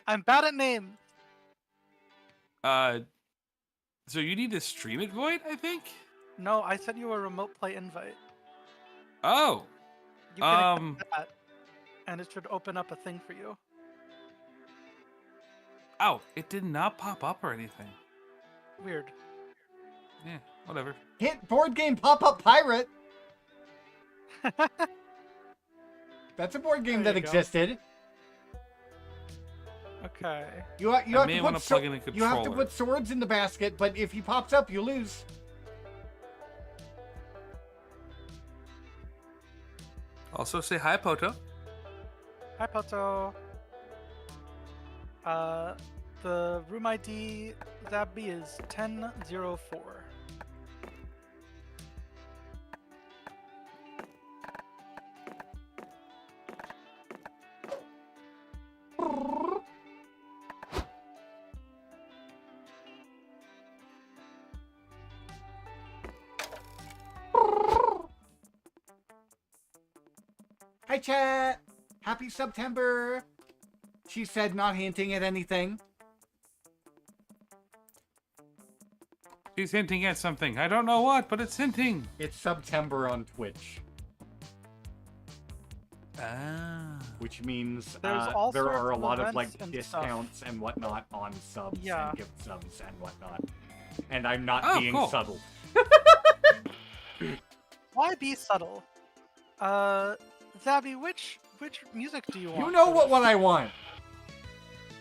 I'm bad at names. So you need to stream it, Void, I think? No, I sent you a remote play invite. Oh. You can accept that, and it should open up a thing for you. Oh, it did not pop up or anything. Weird. Yeah, whatever. Hit board game pop-up pirate. That's a board game that existed. Okay. You have to put swords in the basket, but if he pops up, you lose. Also say hi, Poto. Hi, Poto. The room ID Zabby is 1004. Hi, chat. Happy September. She said, not hinting at anything. She's hinting at something. I don't know what, but it's hinting. It's September on Twitch. Ah. Which means there are a lot of like and discounts stuff. and whatnot on subs and gift subs and whatnot. And I'm not being cool. subtle. Why be subtle? Zabby, which music do you want? You know what one I want.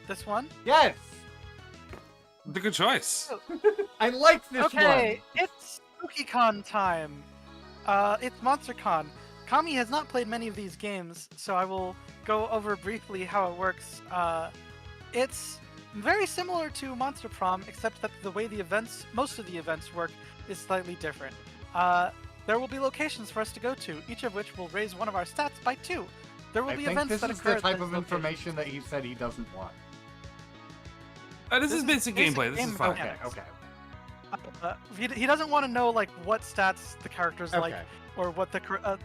This one? Yes. The good choice. I like this one. Okay, it's SpookyCon time. It's MonsterCon. Kami has not played many of these games, so I will go over briefly how it works. It's very similar to Monster Prom, except that the way most of the events work is slightly different. There will be locations for us to go to, each of which will raise one of our stats by 2. There will be events that occur. This is the type of information that he said he doesn't want. This is basic gameplay. This is fine. Okay. He doesn't want to know like what stats the characters like, or what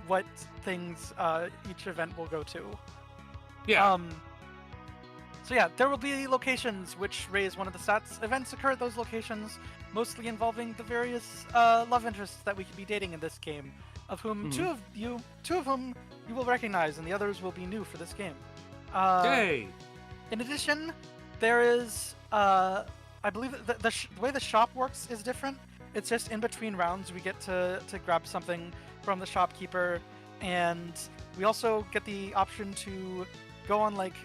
what things each event will go to. Yeah. So yeah, there will be locations which raise one of the stats. Events occur at those locations, mostly involving the various love interests that we could be dating in this game, of whom two of whom you will recognize, and the others will be new for this game. Yay! In addition, there is I believe that the way the shop works is different. It's just in between rounds we get to grab something from the shopkeeper, and we also get the option to go on like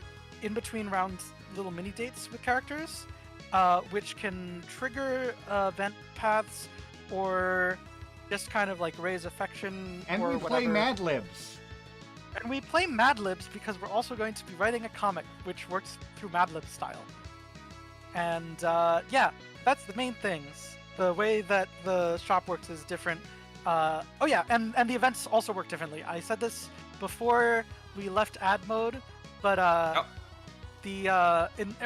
in between rounds little mini dates with characters, which can trigger event paths or just kind of like raise affection. And or we whatever. play Mad Libs. And we play Mad Libs because we're also going to be writing a comic which works through Mad Lib style. And yeah, that's the main things. The way that the shop works is different. Oh yeah, and the events also work differently. I said this before we left ad mode, but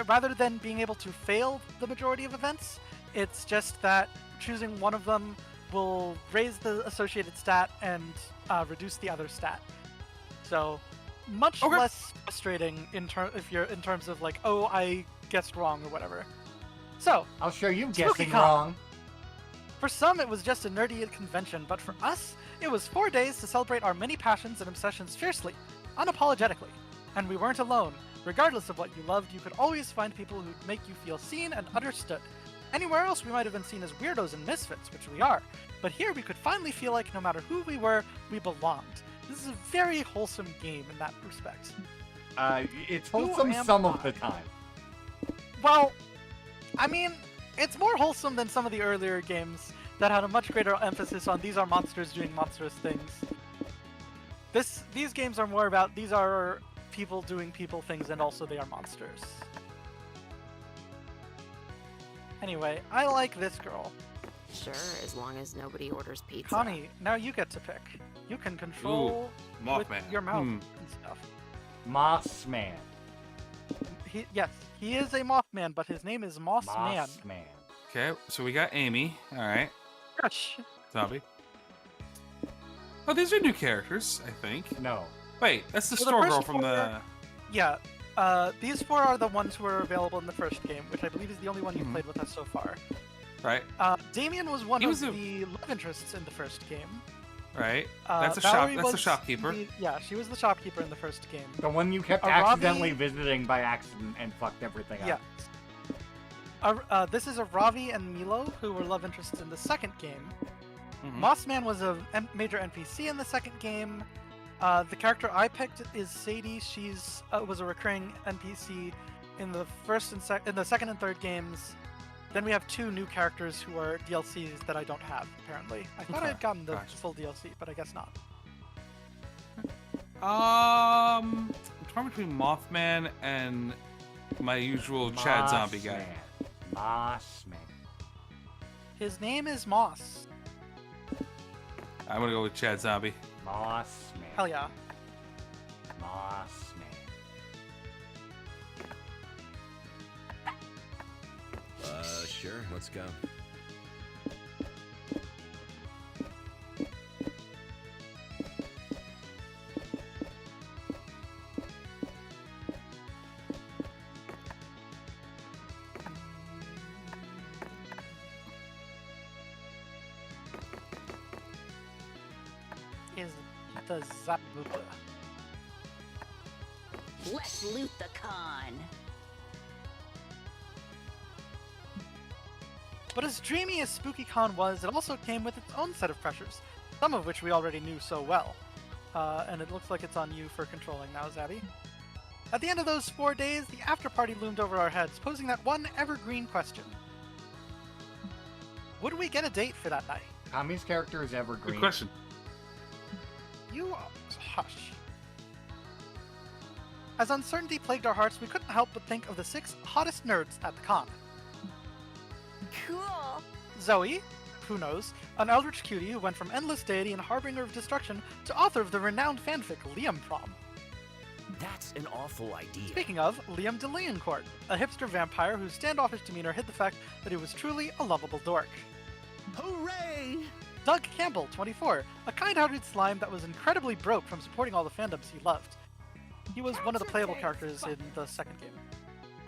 rather than being able to fail the majority of events, it's just that choosing one of them will raise the associated stat and reduce the other stat. So much less frustrating in terms of like, oh, I guessed wrong or whatever. So I'll show you guessing wrong. For some, it was just a nerdy convention, but for us, it was 4 days to celebrate our many passions and obsessions fiercely, unapologetically. And we weren't alone. Regardless of what you loved, you could always find people who'd make you feel seen and understood. Anywhere else, we might have been seen as weirdos and misfits, which we are. But here, we could finally feel like no matter who we were, we belonged. This is a very wholesome game in that respect. It's wholesome some of the time. Well, I mean, it's more wholesome than some of the earlier games that had a much greater emphasis on these are monsters doing monstrous things. These games are more about these are people doing people things, and also they are monsters. Anyway, I like this girl. Sure, as long as nobody orders pizza. Connie, now you get to pick. You can control with your mouth and stuff. Mossman. Yes, he is a Mothman, but his name is Mossman. Okay, so we got Amy. All right. Gosh. Zombie. Oh, these are new characters, I think. No. Wait, that's the store girl from the... Yeah, These 4 are the ones who are available in the first game, which I believe is the only one you've played with us so far. Right. Damien was one He of was the love interests in the first game. Right. That's a Valerie That's a was shopkeeper. Yeah, she was the shopkeeper in the first game. The one you kept Aravi- accidentally visiting by accident and fucked everything Yeah. up. This is Aravi and Milo, who were love interests in the second game. Mhm. Mossman was a major NPC in the second game. The character I picked is Sadie. She's was a recurring NPC in the in the second and third games. Then we have 2 new characters who are DLCs that I don't have, apparently. I thought I had gotten the Gotcha. full DLC, but I guess not. I'm torn between Mothman and my usual Chad Zombie guy. Mossman. His name is Moss. I'm gonna go with Chad Zombie. Mossman. Hell yeah. Mossman. Sure, let's go. Is the Zabby. Let's loot the con. But as dreamy as SpookyCon was, it also came with its own set of pressures, some of which we already knew so well. And it looks like it's on you for controlling now, Zabby. At the end of those 4 days, the after-party loomed over our heads, posing that one evergreen question. Would we get a date for that night? Kami's character is evergreen. Good question. You hush. As uncertainty plagued our hearts, we couldn't help but think of the 6 hottest nerds at the con. Cool. Zoe, who knows, an eldritch cutie who went from endless deity and harbinger of destruction to author of the renowned fanfic Liam Prom. That's an awful idea. Speaking of, Liam de Leoncourt, a hipster vampire whose standoffish demeanor hid the fact that he was truly a lovable dork. Hooray! Doug Campbell, 24, a kind-hearted slime that was incredibly broke from supporting all the fandoms he loved. He was one of the playable characters in the second game.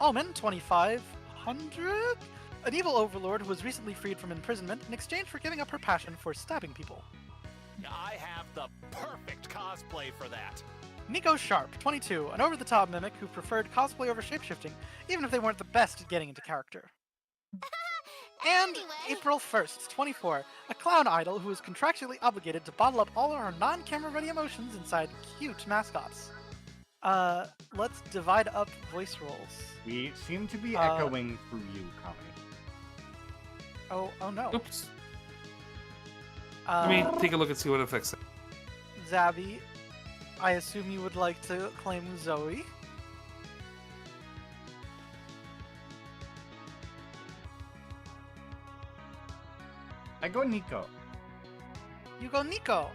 Omen, 2500? An evil overlord who was recently freed from imprisonment in exchange for giving up her passion for stabbing people. I have the perfect cosplay for that. Nico Sharp, 22, an over-the-top mimic who preferred cosplay over shapeshifting, even if they weren't the best at getting into character. And April 1st, 24, a clown idol who is contractually obligated to bottle up all of her non-camera ready emotions inside cute mascots. Let's divide up voice roles. We seem to be echoing through you, Kami. Oh no. Oops. Let me take a look and see what affects it. Zabby, I assume you would like to claim Zoe. I go Nico. You go Nico.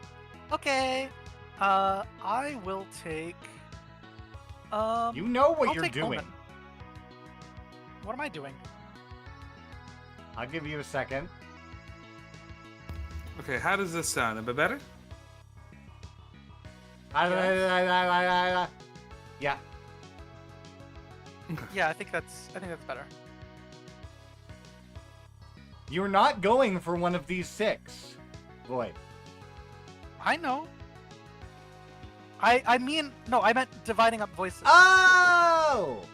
Okay. I will take. You know what I'll you're take doing. Omen. What am I doing? I'll give you a second. Okay, how does this sound? A bit better? Yeah. Yeah, I think that's better. You're not going for one of these 6, Void. I know. I mean, no, I meant dividing up voices. Oh!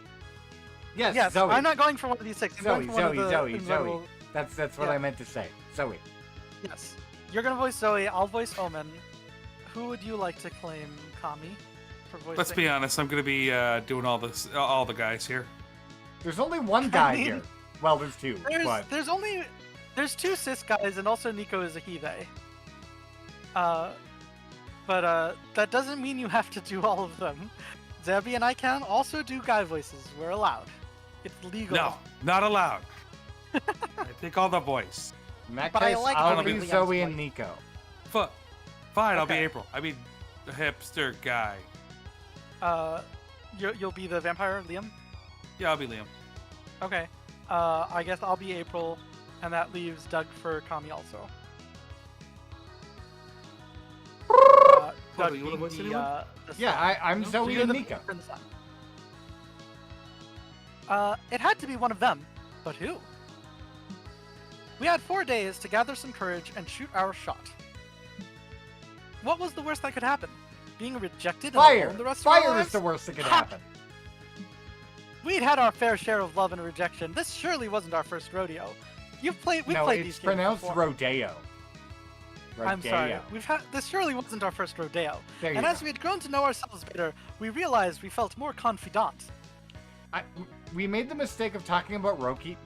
Yes, yes, Zoe. I'm not going for one of these 6. I'm going for one of the Zoe. invisible- That's what Yeah. I meant to say. Zoe. Yes. You're gonna voice Zoe, I'll voice Omen. Who would you like to claim Kami for voicing? Let's be honest. I'm gonna be doing all the guys here. There's only one guy mean, here. Well, there's 2, but There's 2 cis guys, and also Nico is a he/they. But that doesn't mean you have to do all of them. Zabby and I can also do guy voices. We're allowed. It's legal. No, not allowed. I take all the voice. in that But I case, like I'll having be Liam's Zoe and voice. Nico. Fine, I'll be Okay. April. I mean, the hipster guy. You'll be the vampire, Liam? Yeah, I'll be Liam. Okay. I guess I'll be April, and that leaves Doug for Kami also. Doug you wanna being voice the, anyone? the Yeah, sun. I'm No, Zoe You're and the Nico. and the sun. It had to be one of them, but who? We had 4 days to gather some courage and shoot our shot. What was the worst that could happen? Being rejected and Fire! alone the rest of our Fire lives? is the worst that could Ha! happen. We'd had our fair share of love and rejection. This surely wasn't our first rodeo. We played No, these it's games pronounced before. rodeo. I'm sorry. This surely wasn't our first rodeo. There you And as go. we had grown to know ourselves better, we realized we felt more confidant. We made the mistake of talking about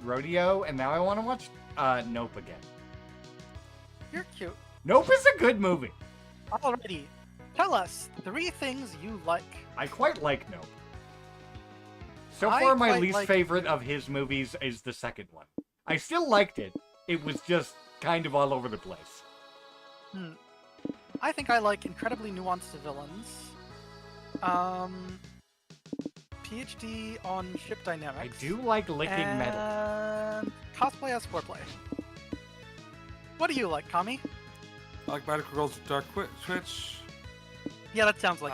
rodeo, and now I want to watch Nope again. You're cute. Nope is a good movie. Alrighty. Tell us 3 things you like. I quite like Nope. So I far, my quite least like- favorite of his movies is the second one. I still liked it. It was just kind of all over the place. I think I like incredibly nuanced villains. PhD on ship I dynamics. do like licking metal. And cosplay as foreplay. What do you like, Kami? I like Medical Girls with Dark Twitch. Yeah, that sounds like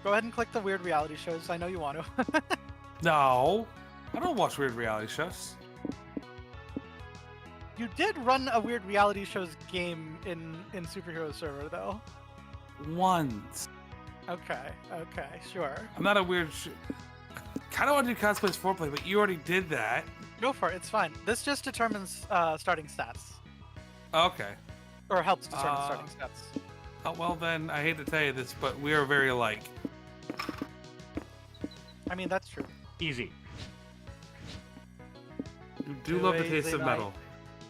Go ahead and click the weird reality shows. I know you want to. No, I don't watch weird reality shows. You did run a weird reality shows game in Superhero Server, though. Once. Okay, sure. I'm not a weird. Kind of want to do cosplay as foreplay, but you already did that. Go for it. It's fine. This just determines starting stats, Okay. or helps determine starting stats. Oh, well then, I hate to tell you this, but we are very alike. I mean, that's true. Easy. You do love the taste Easy of night. metal.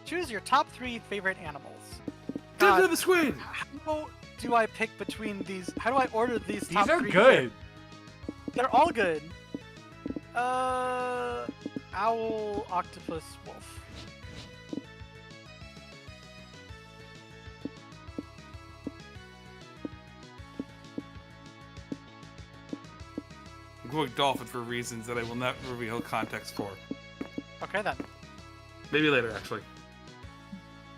Choose your top 3 favorite animals. Dinner God, the Squid! how do I pick between these? How do I order these These top are 3 good. here? They're all good. Owl, octopus, wolf. I'm going dolphin for reasons that I will not reveal context for. Okay then. Maybe later, actually.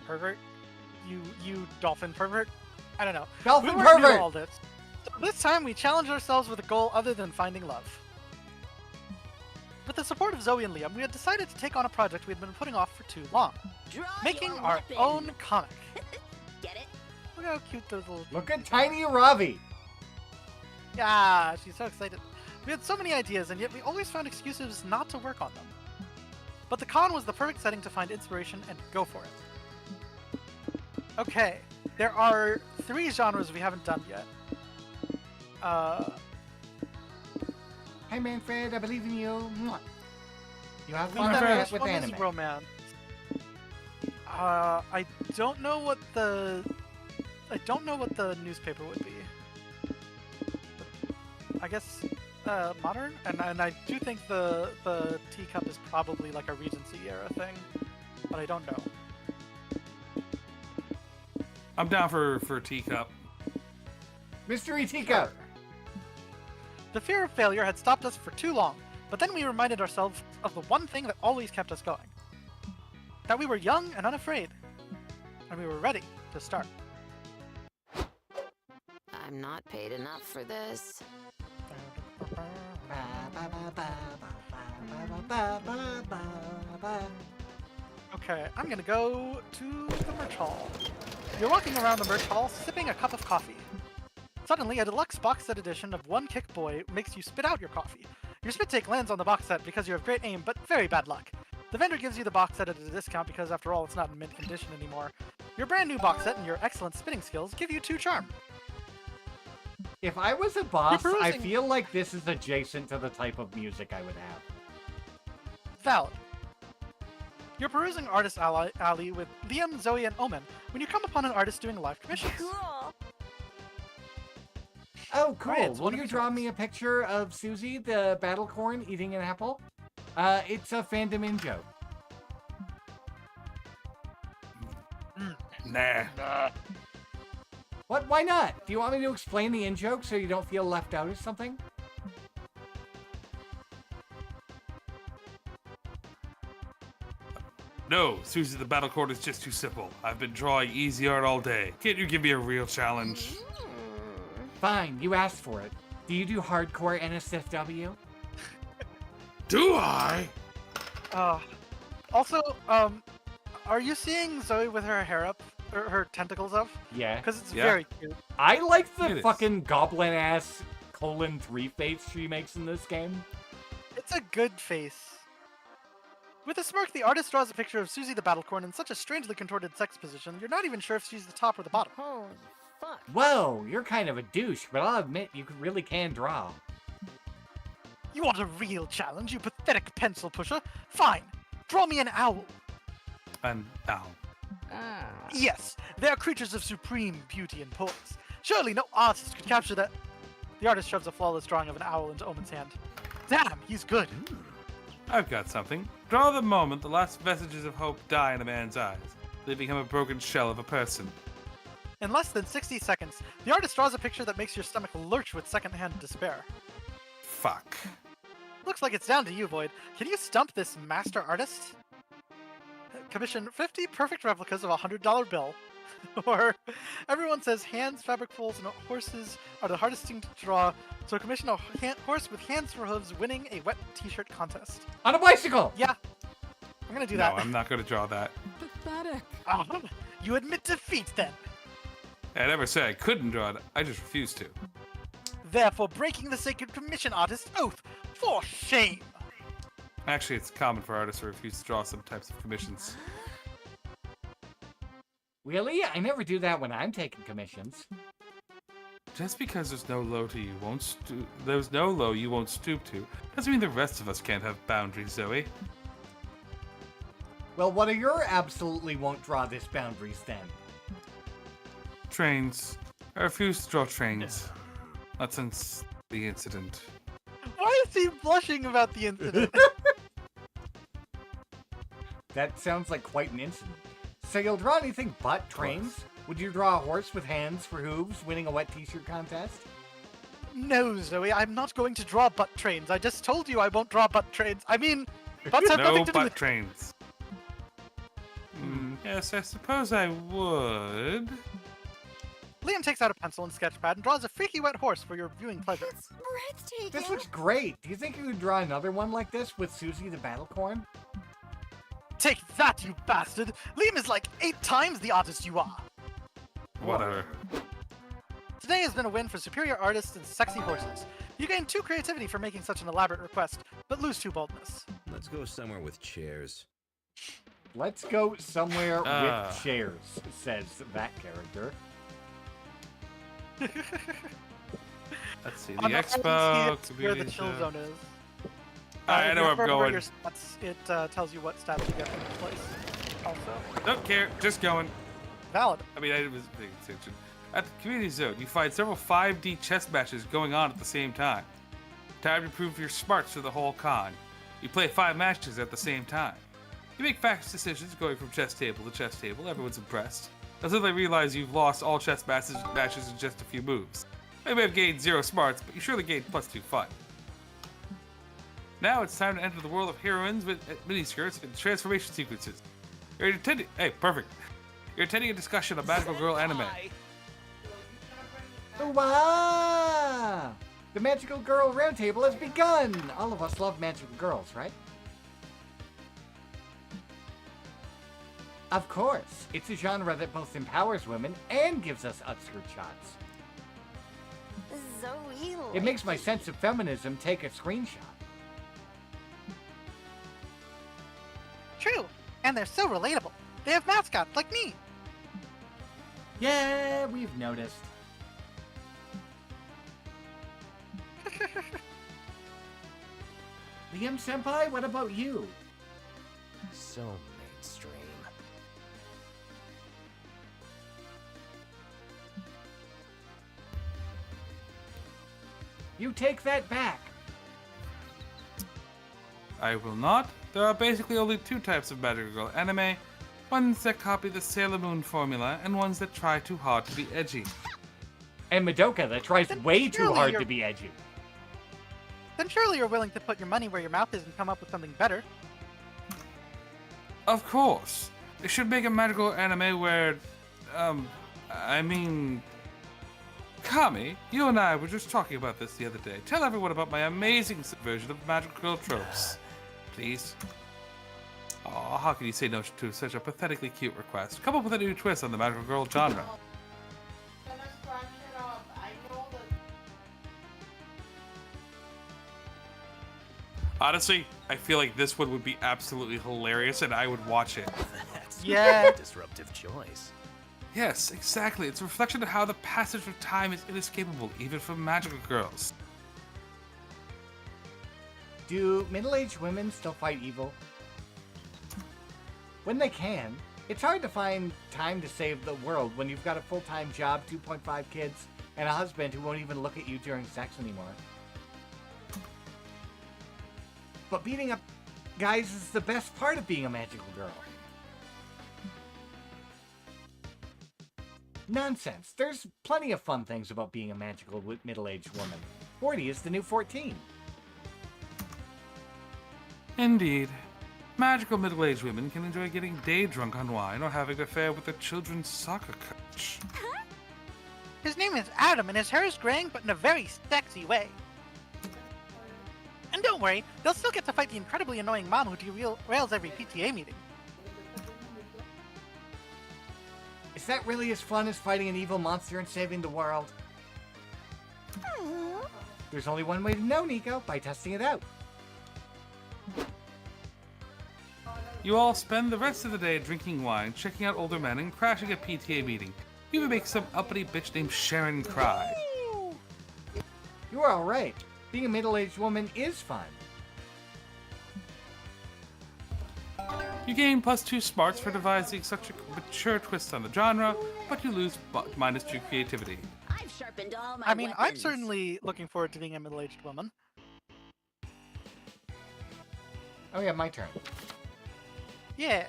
Pervert. You dolphin pervert. I don't know. Dolphin we weren't new to pervert! all this. So this time we challenged ourselves with a goal other than finding love. With the support of Zoe and Liam, we had decided to take on a project we had been putting off for too long. Draw Making your our weapon. own comic. Get it? Look how cute those little... Look at Tiny Ravi. Yeah, she's so excited. We had so many ideas, and yet we always found excuses not to work on them. But the con was the perfect setting to find inspiration and go for it. Okay, there are 3 genres we haven't done yet. Hi, Manfred. I believe in you. Mwah. You have The fun first with one is anime. romance. I don't know what the newspaper would be. I guess modern, and I do think the teacup is probably like a Regency era thing, but I don't know. I'm down for teacup. Mystery Teacup. The fear of failure had stopped us for too long, but then we reminded ourselves of the one thing that always kept us going. That we were young and unafraid, and we were ready to start. I'm not paid enough for this. Okay, I'm gonna go to the merch hall. You're walking around the merch hall, sipping a cup of coffee. Suddenly, a deluxe box set edition of One Kick Boy makes you spit out your coffee. Your spit take lands on the box set because you have great aim, but very bad luck. The vendor gives you the box set at a discount because, after all, it's not in mint condition anymore. Your brand new box set and your excellent spitting skills give you 2 charm. If I was a boss, You're I perusing- feel like this is adjacent to the type of music I would have. Valid. You're perusing Artist Alley with Liam, Zoe, and Omen when you come upon an artist doing live commissions. Cool. Oh, cool. Right, it's Will one of you his draw ones. me a picture of Susie, the battle corn, eating an apple? It's a fandom in joke. Nah. What? Why not? Do you want me to explain the in joke so you don't feel left out or something? No, Susie the Battle Cord is just too simple. I've been drawing easy art all day. Can't you give me a real challenge? Fine, you asked for it. Do you do hardcore NSFW? Do I? Also, are you seeing Zoe with her hair up, or her tentacles up? Yeah. Because it's Yeah. very cute. I like It the is. fucking goblin-ass :3 face she makes in this game. It's a good face. With a smirk, the artist draws a picture of Susie the Battlecorn in such a strangely contorted sex position, you're not even sure if she's the top or the bottom. Holy fuck. Whoa, you're kind of a douche, but I'll admit you really can draw. You want a real challenge, you pathetic pencil pusher? Fine, draw me an owl. And ow. Yes, they are creatures of supreme beauty and poise. Surely no artist could capture that. The artist shoves a flawless drawing of an owl into Omen's hand. Damn, he's good. I've got something. Draw the moment the last vestiges of hope die in a man's eyes, leaving him a broken shell of a person. In less than 60 seconds, the artist draws a picture that makes your stomach lurch with secondhand despair. Fuck. Looks like it's down to you, Void. Can you stump this master artist? Commission 50 perfect replicas of a $100 bill. Or, everyone says hands, fabric folds, and horses are the hardest thing to draw, so commission a horse with hands for hooves winning a wet t-shirt contest. On a bicycle! Yeah, I'm gonna do No, that. I'm not going to draw that. Pathetic. You admit defeat, then. I never said I couldn't draw it. I just refused to. Therefore, breaking the sacred commission artist's oath. For shame. Actually, it's common for artists to refuse to draw some types of commissions. Really? I never do that when I'm taking commissions. Just because there's no low you won't stoop to, doesn't mean the rest of us can't have boundaries, Zoe. Well, what are your absolutely won't draw this boundaries then? Trains. I refuse to draw trains. Not since the incident. Why is he blushing about the incident? That sounds like quite an incident. So you'll draw anything but trains? Would you draw a horse with hands for hooves winning a wet t-shirt contest? No, Zoe, I'm not going to draw butt trains. I just told you I won't draw butt trains. I mean, butts have No nothing to do butt with... trains. Yes, I suppose I would. Liam takes out a pencil and sketch pad and draws a freaky wet horse for your viewing pleasure. It's breathtaking. This looks great. Do you think you could draw another one like this with Susie the Battlecorn? Take that, you bastard! Liam is like 8 times the artist you are. Whatever. Today has been a win for superior artists and sexy horses. You gain 2 creativity for making such an elaborate request, but lose 2 boldness. Let's go somewhere with chairs. Let's go somewhere with chairs, says that character. Let's see. The On expo. it's where the community chill show. zone is. I If know you where I'm remember going. Your stats, it tells you what stats you get from each place. Also, Don't care. Just going. valid. I mean, I was paying attention. At the community zone, you find several 5D chess matches going on at the same time. Time to prove your smarts to the whole con. You play 5 matches at the same time. You make fast decisions going from chess table to chess table. Everyone's impressed. Until they realize you've lost all chess matches in just a few moves. You may have gained 0 smarts, but you surely gained +2 fun. Now it's time to enter the world of heroines with miniskirts and transformation sequences. You're attending. Hey, perfect. You're attending a discussion of Magical Girl anime. Wow! The Magical Girl Roundtable has begun! All of us love magical girls, right? Of course. It's a genre that both empowers women and gives us upskirt shots. Zoe. It makes my sense of feminism take a screenshot. True, and they're so relatable. They have mascots like me. Yeah, we've noticed. Liam Senpai, what about you? So mainstream. You take that back. I will not. There are basically only 2 types of Magical Girl anime. Ones that copy the Sailor Moon formula, and ones that try too hard to be edgy. And Madoka that tries Then way too surely hard you're- to be edgy. Then surely you're willing to put your money where your mouth is and come up with something better. Of course. They should make a magical anime where, I mean, Kami, you and I were just talking about this the other day. Tell everyone about my amazing version of magical girl tropes. Please. Oh, how can you say no to such a pathetically cute request? Come up with a new twist on the magical girl genre. Honestly, I feel like this one would be absolutely hilarious and I would watch it. That's Yeah. a disruptive choice. Yes, exactly. It's a reflection of how the passage of time is inescapable, even for magical girls. Do middle-aged women still fight evil? When they can. It's hard to find time to save the world when you've got a full-time job, 2.5 kids, and a husband who won't even look at you during sex anymore. But beating up guys is the best part of being a magical girl. Nonsense. There's plenty of fun things about being a magical middle-aged woman. 40 is the new 14. Indeed. Magical middle-aged women can enjoy getting day drunk on wine or having an affair with a children's soccer coach. His name is Adam, and his hair is graying, but in a very sexy way. And don't worry, they'll still get to fight the incredibly annoying mom who derails every PTA meeting. Is that really as fun as fighting an evil monster and saving the world? There's only one way to know, Nico, by testing it out. You all spend the rest of the day drinking wine, checking out older men, and crashing a PTA meeting. You even make some uppity bitch named Sharon cry. You are alright. Being a middle-aged woman is fun. You gain +2 smarts for devising such a mature twist on the genre, but you lose -2 creativity. I've sharpened all my I mean, I'm weapons. certainly looking forward to being a middle-aged woman. Oh yeah, my turn. Yeah.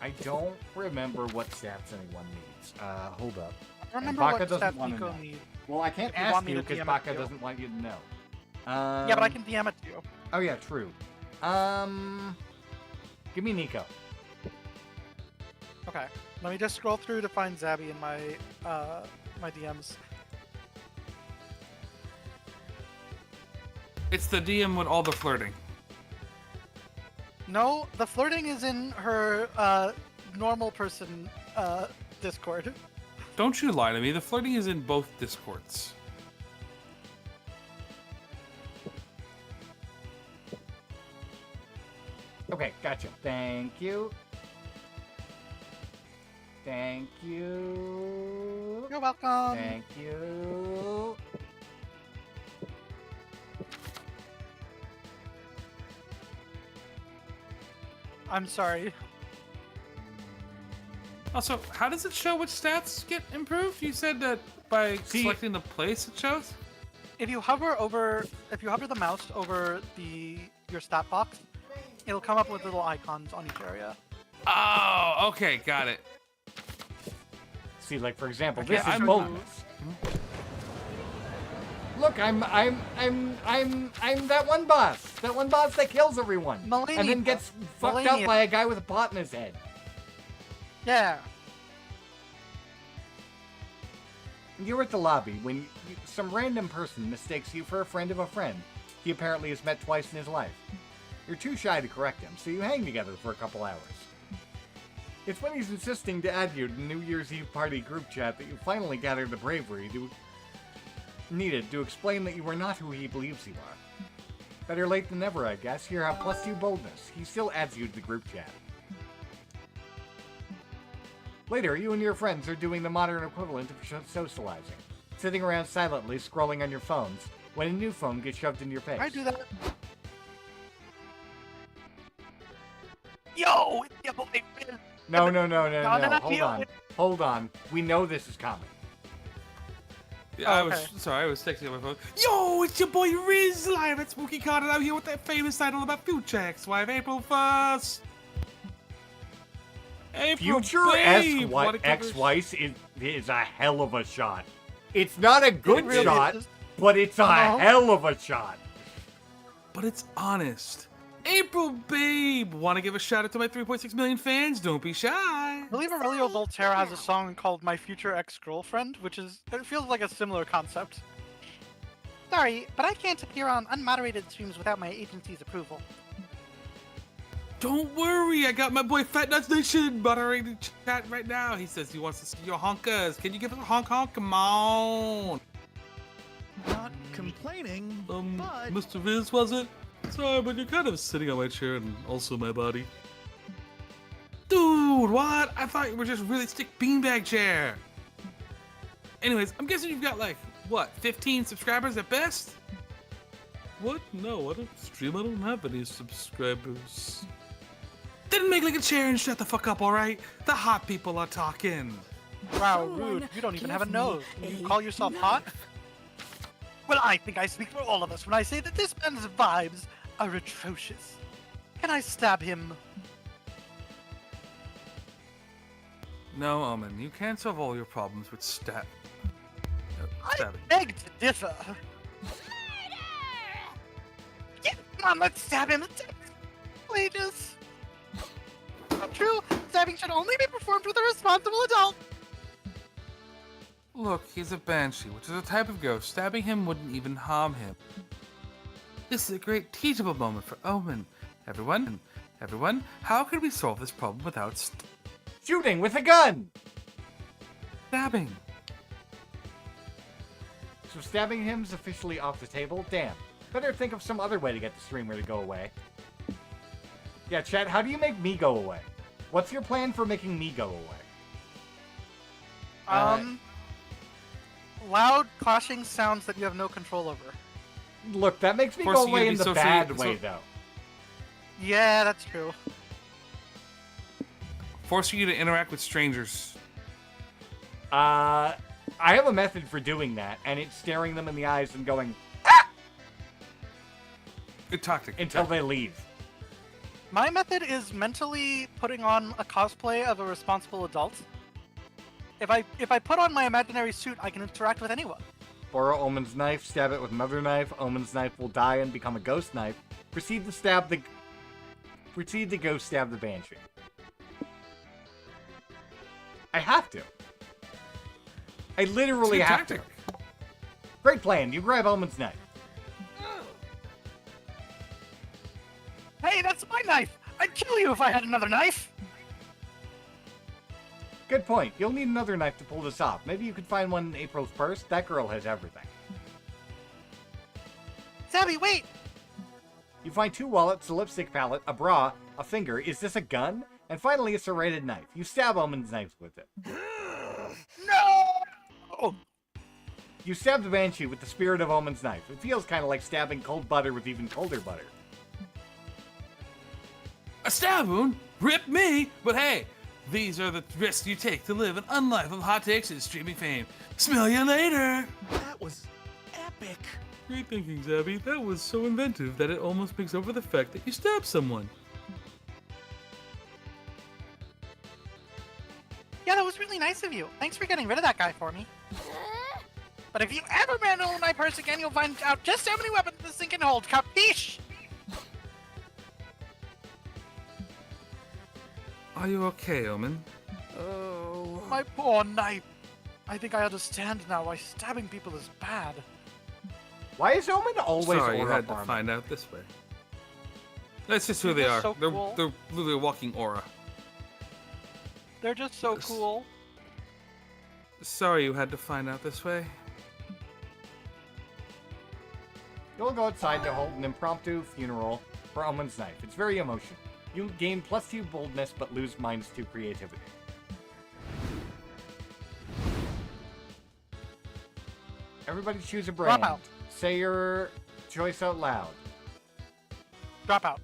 I don't remember what stats anyone needs. Hold up. I remember Baka what doesn't stats wanna Nico know. needs. Well, I can't If you ask want me you to because DM it Baka to you. doesn't want you to know. Yeah, but I can DM it to you. Oh yeah, true. Give me Nico. Okay. Let me just scroll through to find Zabby in my my DMs. It's the DM with all the flirting. No, the flirting is in her normal person Discord. Don't you lie to me, the flirting is in both Discords. Okay, gotcha. Thank you. Thank you. You're welcome. Thank you. I'm sorry. Also, how does it show which stats get improved? You said that by See- selecting the place it shows? If you hover the mouse over your stat box, it'll come up with little icons on each area. Oh, okay, got it. See, like for example, Okay, this is I'm- boldness. Look, I'm that one boss. That one boss that kills everyone. Mulaney and then boss. gets fucked Mulaney up by a guy with a pot in his head. Yeah. You're at the lobby when some random person mistakes you for a friend of a friend he apparently has met twice in his life. You're too shy to correct him, so you hang together for a couple hours. It's when he's insisting to add you to the New Year's Eve party group chat that you finally gather the bravery needed to explain that you are not who he believes you are. Better late than never, I guess. Here, have +2 boldness. He still adds you to the group chat. Later, you and your friends are doing the modern equivalent of socializing. Sitting around silently, scrolling on your phones, when a new phone gets shoved in your face. I do that. Yo, it's your boy Fizz. No. no, Hold on. We know this is coming. Yeah, Oh, I was okay. sorry, I was texting on my phone. Yo, it's your boy Riz live at Spooky Con, and I'm here with that famous title about future ex-wife April 1st. April Future babe, what a cover- ex-wife is a hell of a shot. It's not a good It really shot, is. but it's a No. hell of a shot. But it's honest. April, babe! Want to give a shout out to my 3.6 million fans? Don't be shy. I believe Aurelio Voltaire has a song called My Future Ex-Girlfriend, it feels like a similar concept. Sorry, but I can't appear on unmoderated streams without my agency's approval. Don't worry, I got my boy Fat Nuts Nation moderating chat right now. He says he wants to see your honkas. Can you give us a honk honk? Come on. Not complaining, but Mr. Viz, was it? Sorry, but you're kind of sitting on my chair and also my body. Dude, what? I thought you were just really stick beanbag chair. Anyways, I'm guessing you've got like, what, 15 subscribers at best? What? No, I don't stream. I don't have any subscribers. Didn't make like a chair and shut the fuck up, alright? The hot people are talking. Wow, rude. You don't even have a nose. Can you call yourself hot? Well, I think I speak for all of us when I say that this man's vibes are atrocious. Can I stab him? No, Omen, you can't solve all your problems with stabbing. I beg to differ. Yeah, come on, let's stab him. Wages. Not true. Stabbing should only be performed with a responsible adult. Look, he's a banshee, which is a type of ghost. Stabbing him wouldn't even harm him. This is a great teachable moment for Omen. Everyone, how can we solve this problem without Shooting with a gun! stabbing? So stabbing him's officially off the table? Damn. Better think of some other way to get the streamer to go away. Yeah, chat, how do you make me go away? What's your plan for making me go away? Loud, clashing sounds that you have no control over. Look, that makes me go Forcing you away to in be the socially- bad so- way, though. Yeah, that's true. Forcing you to interact with strangers. I have a method for doing that, and it's staring them in the eyes and going, Good tactic. until they leave. My method is mentally putting on a cosplay of a responsible adult. If I put on my imaginary suit, I can interact with anyone. Borrow Omen's knife, stab it with another knife. Omen's knife will die and become a ghost knife. Proceed to ghost stab the banshee. I have to. I literally It's a good have to. tactic. Great plan. You grab Omen's knife. Hey, that's my knife! I'd kill you if I had another knife! Good point. You'll need another knife to pull this off. Maybe you could find one in April's purse. That girl has everything. Zabby, wait! You find 2 wallets, a lipstick palette, a bra, a finger. Is this a gun? And finally, a serrated knife. You stab Omen's knife with it. No! Oh, You stab the banshee with the spirit of Omen's knife. It feels kind of like stabbing cold butter with even colder butter. A stab wound? Rip me! But hey, these are the risks you take to live an unlife of hot takes and streaming fame. Smell you later! that was epic. Great thinking, Zabby. That was so inventive that it almost makes over the fact that you stabbed someone. yeah, that was really nice of you. Thanks for getting rid of that guy for me. But if you ever manhandle my purse again, you'll find out just how many weapons this thing can hold. Capiche? Are you okay, Omen? Oh. My poor knife. I think I understand now why stabbing people is bad. Why is Omen always Sorry, you aura had to farming? find out this way. That's just who they They're are. so they're cool. they're literally a walking aura. They're just so cool. Sorry you had to find out this way. You'll go outside to hold an impromptu funeral for Omen's knife. It's very emotional. You gain +2 boldness, but lose -2 creativity. Everybody choose a brand. out. Say your choice out loud. Drop out.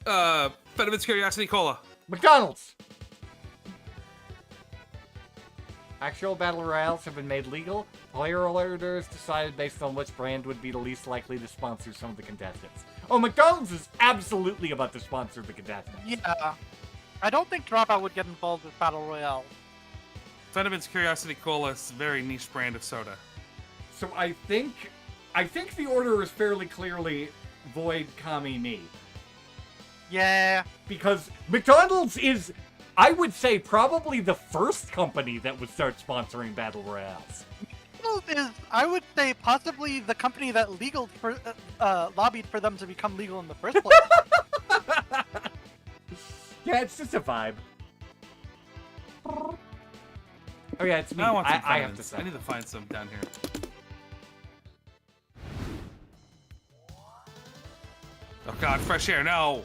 Fedovitz Curiosity Cola. McDonald's! Actual battle royales have been made legal. Player orders decided based on which brand would be the least likely to sponsor some of the contestants. Oh, McDonald's is absolutely about to sponsor the contestants. Yeah. I don't think Dropout would get involved with Battle Royale. Fedovitz Curiosity Cola is a very niche brand of soda. So I think the order is fairly clearly Void, Kami, me. Yeah. Because McDonald's is, I would say, probably the first company that would start sponsoring Battle Royales. Is, I would say, possibly the company that lobbied for them to become legal in the first place. Yeah, it's just a vibe. Oh yeah, it's me. I want some I have to vitamins. say. I need to find some down here. Oh god, fresh air, no!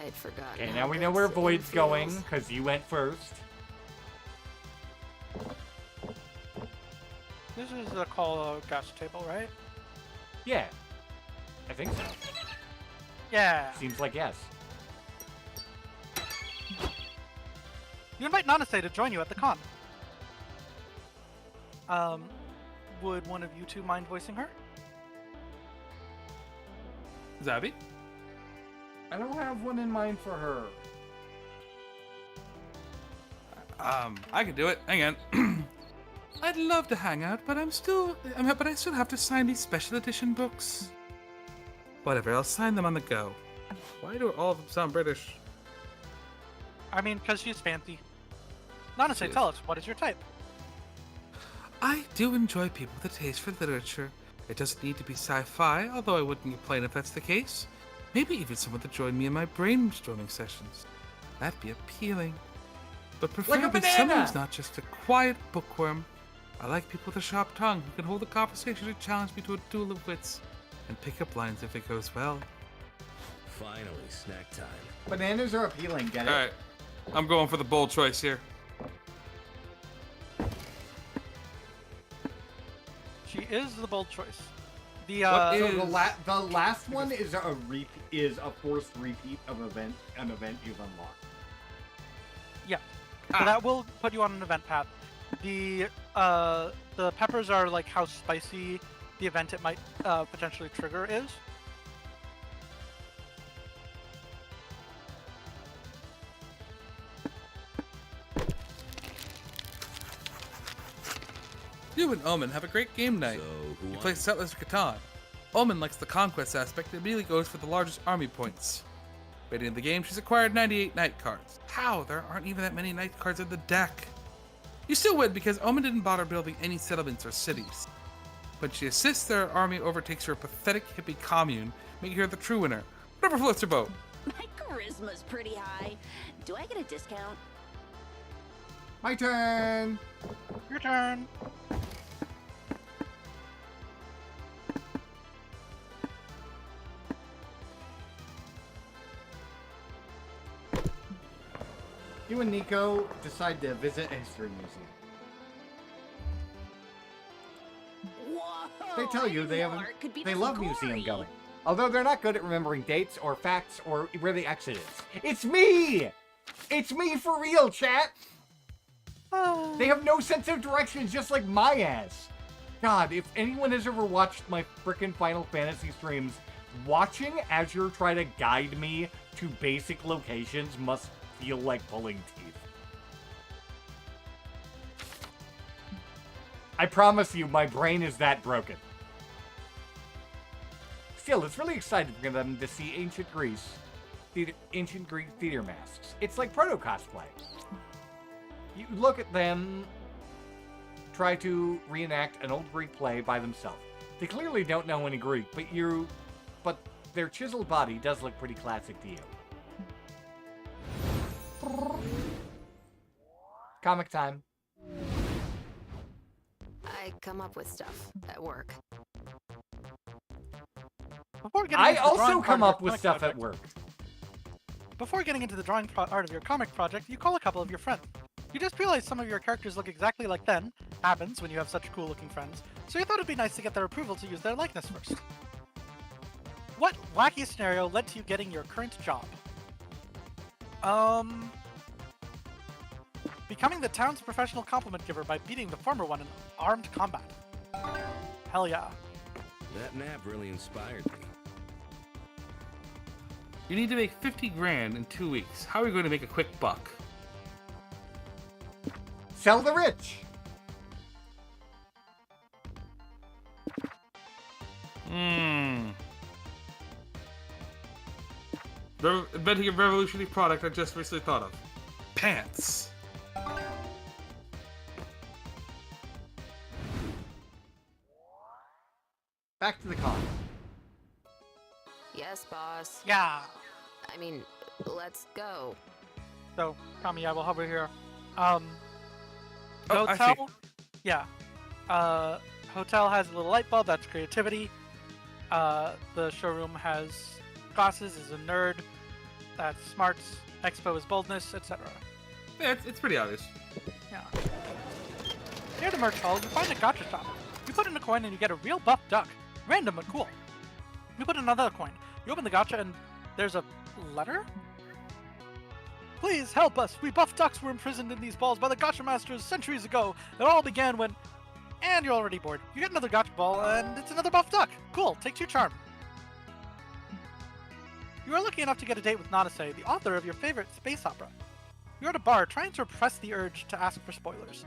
I'd forgotten. Okay, how now we good know where sitting Void's going, feels. because you went first. This is the call gas table, right? Yeah. I think so. Yeah. Seems like yes. You invite Nanase to join you at the con. Would one of you two mind voicing her? Zabby? I don't have one in mind for her. I can do it. Hang on. I'd love to hang out, but I still have to sign these special edition books. Whatever, I'll sign them on the go. Why do all of them sound British? I mean, because she's fancy. Nanase, tell us, what is your type? I do enjoy people with a taste for literature. It doesn't need to be sci-fi, although I wouldn't complain if that's the case. Maybe even someone to join me in my brainstorming sessions. That'd be appealing. But preferably someone who's not just a quiet bookworm. I like people with a sharp tongue who can hold a conversation or challenge me to a duel of wits, and pick up lines if it goes well. Finally, snack time. Bananas are appealing, get it? Alright, I'm going for the bold choice here. She is the bold choice. The So the last one is a forced repeat of an event you've unlocked. yeah. So that will put you on an event path. The peppers are like how spicy the event it might potentially trigger is. You and Omen have a great game night. So, who You won? play Settlers of Catan. Omen likes the conquest aspect and immediately goes for the largest army points. By the end of the game, she's acquired 98 knight cards. How? There aren't even that many knight cards in the deck. You still win because Omen didn't bother building any settlements or cities. When she assists, their army overtakes her pathetic hippie commune, making her the true winner. Whatever floats her boat. My charisma's pretty high. Do I get a discount? My turn! Your turn. You and Nico decide to visit a history museum. Whoa! They tell you they love museum going. Although they're not good at remembering dates or facts or where the exit is. It's me! It's me for real, chat! They have no sense of direction, just like my ass. God, if anyone has ever watched my frickin' Final Fantasy streams, watching Azure try to guide me to basic locations must feel like pulling teeth. I promise you, my brain is that broken. Still, it's really exciting for them to see ancient Greek theater masks. It's like proto-cosplay. You look at them try to reenact an old Greek play by themselves. They clearly don't know any Greek, but their chiseled body does look pretty classic to you. Comic time. I come up with stuff at work. I also come up with stuff at work. Before getting into the drawing part of your comic project, you call a couple of your friends. You just realize some of your characters look exactly like them. Happens when you have such cool-looking friends. So you thought it'd be nice to get their approval to use their likeness first. What wacky scenario led to you getting your current job? Becoming the town's professional compliment giver by beating the former one in armed combat. Hell yeah. That nap really inspired me. You need to make 50 grand in 2 weeks. How are we going to make a quick buck? Sell the rich. Inventing a revolutionary product I just recently thought of. Pants. Back to the con. Yes, boss. Yeah. I mean, let's go. So, Tommy, I will hover here. Oh, I see. Hotel. Yeah. Hotel has a little light bulb. That's creativity. The showroom has glasses. Is a nerd. That's smarts. Expo is boldness, etc. Yeah, it's pretty obvious. Yeah. Near the merch hall, you find a gacha shop. You put in a coin and you get a real buff duck. Random but cool. You put in another coin. You open the gacha and there's a letter? Please help us. We buff ducks were imprisoned in these balls by the gacha masters centuries ago. It all began when... And you're already bored. You get another gacha ball and it's another buff duck. Cool. Take 2 charm. You are lucky enough to get a date with Nanase, the author of your favorite space opera. You're at a bar trying to repress the urge to ask for spoilers.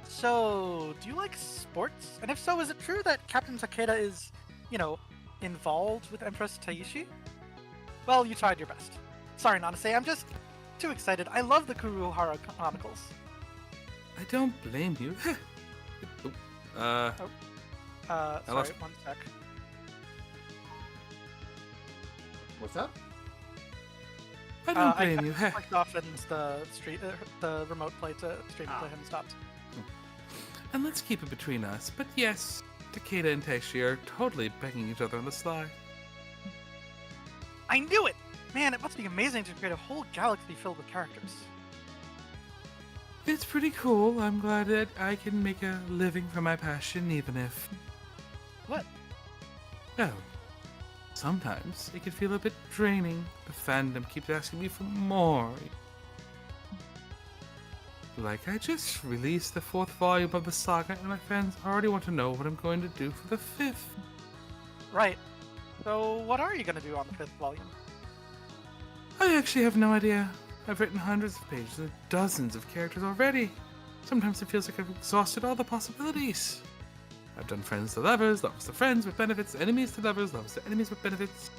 So, do you like sports? And if so, is it true that Captain Takeda is, involved with Empress Taishi? Well, you tried your best. Sorry, Nanase, I'm just too excited. I love the Kuruhara Chronicles. I don't blame you. Sorry, lost- one sec. What's up? I don't I blame you. clicked off and the remote play to stream to him stopped. And let's keep it between us. But yes, Takeda and Taishi are totally banging each other on the sly. I knew it! Man, it must be amazing to create a whole galaxy filled with characters. It's pretty cool. I'm glad that I can make a living from my passion, even if... What? Well, sometimes it can feel a bit draining. The fandom keeps asking me for more. Like, I just released the 4th volume of the saga, and my fans already want to know what I'm going to do for the 5th. Right. So, what are you gonna do on the 5th volume? I actually have no idea. I've written hundreds of pages and dozens of characters already. Sometimes it feels like I've exhausted all the possibilities. I've done friends to lovers, lovers to friends with benefits, enemies to lovers, lovers to enemies with benefits.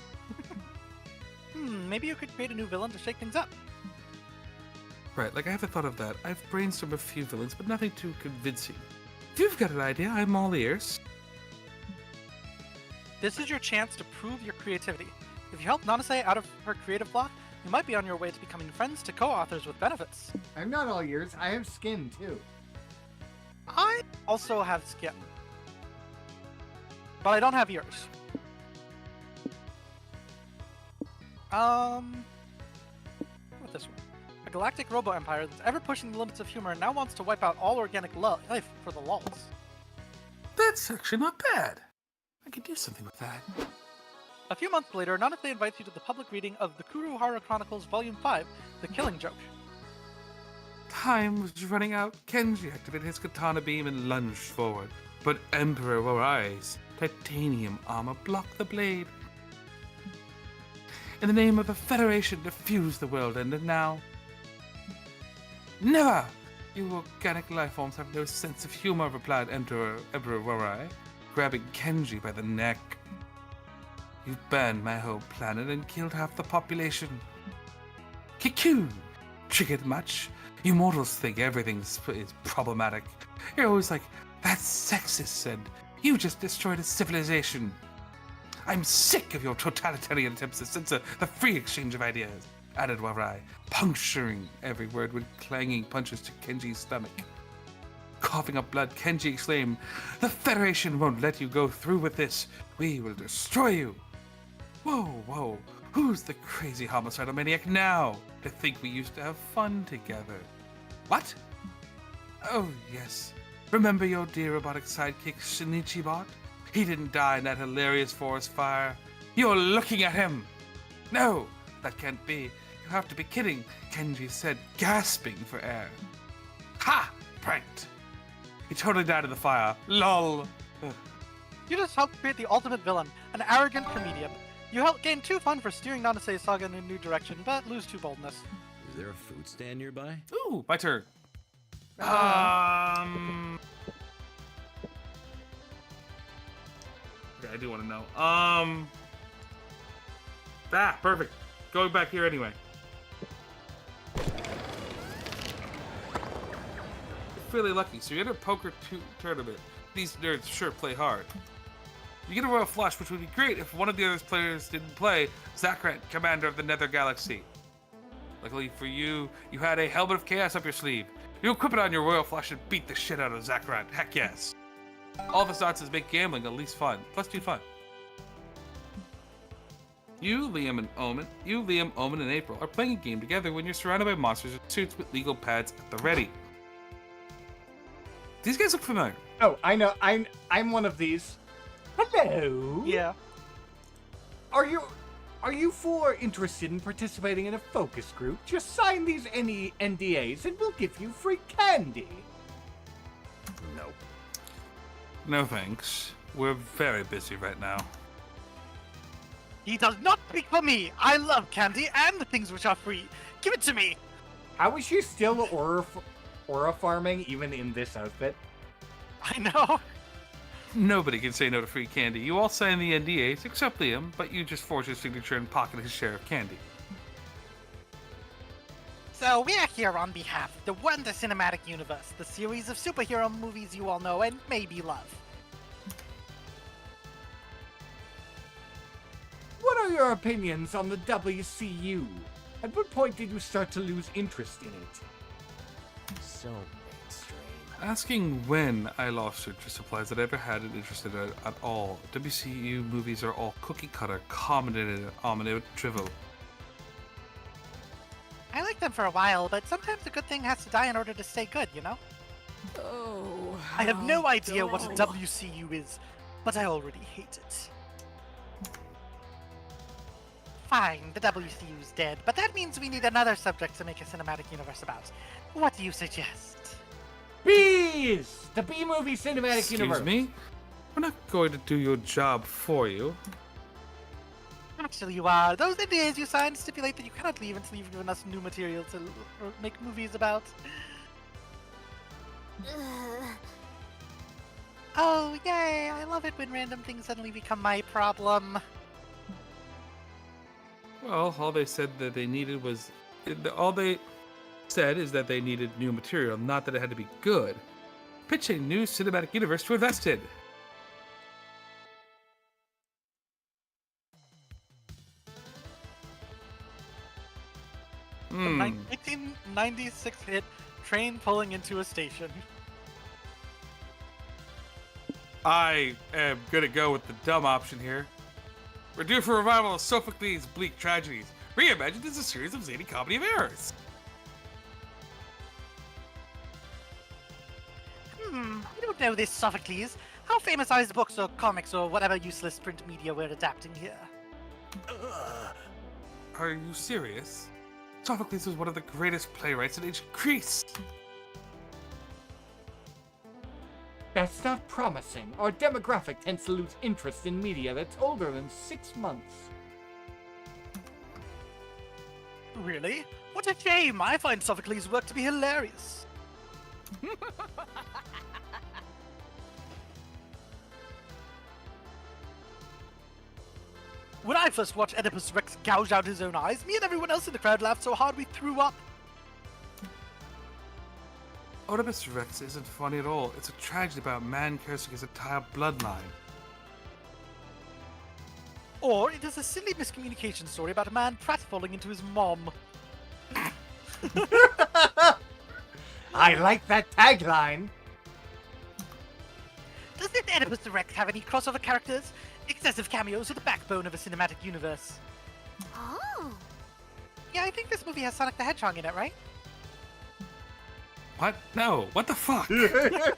Maybe you could create a new villain to shake things up. Right, like I haven't thought of that. I've brainstormed a few villains, but nothing too convincing. If you've got an idea, I'm all ears. This is your chance to prove your creativity. If you help Nanase out of her creative block, you might be on your way to becoming friends to co-authors with benefits. I'm not all ears. I have skin, too. I also have skin. But I don't have yours. What this one? A galactic robo-empire that's ever pushing the limits of humor and now wants to wipe out all organic life for the lulz. That's actually not bad. I could do something with that. A few months later, Nanase invites you to the public reading of the Kuruhara Chronicles Volume 5, The Killing Joke. Time was running out. Kenji activated his katana beam and lunged forward. But Emperor Warai's titanium armor blocked the blade. In the name of the Federation, diffuse the world ended now. Never! You organic life forms have no sense of humor, replied Emperor Warai, grabbing Kenji by the neck. You've burned my whole planet and killed half the population. Kiku! Triggered much? You mortals think everything is problematic. You're always like, that's sexist, and you just destroyed a civilization. I'm sick of your totalitarian attempts to censor the free exchange of ideas, added Warai, puncturing every word with clanging punches to Kenji's stomach. Coughing up blood, Kenji exclaimed, the Federation won't let you go through with this. We will destroy you. Whoa, who's the crazy homicidal maniac now? To think we used to have fun together. What? Oh, yes. Remember your dear robotic sidekick, Shinichi-bot? He didn't die in that hilarious forest fire. You're looking at him! No, that can't be. You have to be kidding, Kenji said, gasping for air. Ha! Pranked. He totally died in the fire. LOL. You just helped create the ultimate villain, an arrogant comedian. You helped gain 2 fun for steering Nanase's saga in a new direction, but lose 2 boldness. Is there a food stand nearby? Ooh, my turn. Okay, I do want to know. Ah, perfect. Going back here anyway. Really lucky, so you enter a poker tournament. These nerds sure play hard. You get a royal flush, which would be great if one of the other players didn't play Zakrat, commander of the Nether Galaxy. Luckily for you, you had a helmet of chaos up your sleeve. You equip it on your royal flush and beat the shit out of Zakrat. Heck yes. All this nonsense make gambling at least fun. Plus 2 fun. You, Liam, Omen, and April are playing a game together when you're surrounded by monsters in suits with legal pads at the ready. These guys look familiar. Oh, I know. I'm one of these. Hello. Yeah. Are you four interested in participating in a focus group? Just sign these NDAs and we'll give you free candy. Nope. No thanks. We're very busy right now. He does not speak for me. I love candy and the things which are free. Give it to me. How is she still aura farming even in this outfit? I know. Nobody can say no to free candy. You all sign the NDAs, except Liam, but you just forge his signature and pocket his share of candy. So we're here on behalf of the Wonder Cinematic Universe, the series of superhero movies you all know and maybe love. What are your opinions on the WCU? At what point did you start to lose interest in it? So mainstream. Asking when I lost interest implies that I ever had an interest in it at all. WCU movies are all cookie cutter, common drivel. I liked them for a while, but sometimes a good thing has to die in order to stay good, you know? Oh. I have no how idea what a dull. WCU is, but I already hate it. Fine, the WCU's dead, but that means we need another subject to make a cinematic universe about. What do you suggest? Bees! The B-movie cinematic universe. Excuse me? We're not going to do your job for you. Actually, you are. Those NDAs you signed stipulate that you cannot leave until you've given us new material to make movies about. Oh, yay! I love it when random things suddenly become my problem. Well, all they said that they needed was... All they said is that they needed new material, not that it had to be good. Pitch a new cinematic universe to invest in. The 1996 hit Train Pulling Into a Station. I am gonna go with the dumb option here. We're due for a revival of Sophocles' bleak tragedies, reimagined as a series of zany comedy of errors. I don't know this Sophocles. How famous are his books or comics or whatever useless print media we're adapting here? Are you serious? Sophocles was one of the greatest playwrights in ancient Greece. That's not promising. Our demographic tends to lose interest in media that's older than 6 months. Really? What a shame! I find Sophocles' work to be hilarious. When I first watched Oedipus Rex gouge out his own eyes, me and everyone else in the crowd laughed so hard we threw up. Oedipus Rex isn't funny at all. It's a tragedy about man cursing his entire bloodline. Or it is a silly miscommunication story about a man pratfalling into his mom. I like that tagline. Does this Oedipus Rex have any crossover characters? Excessive cameos are the backbone of a cinematic universe. Oh. Yeah, I think this movie has Sonic the Hedgehog in it, right? What? No. What the fuck? I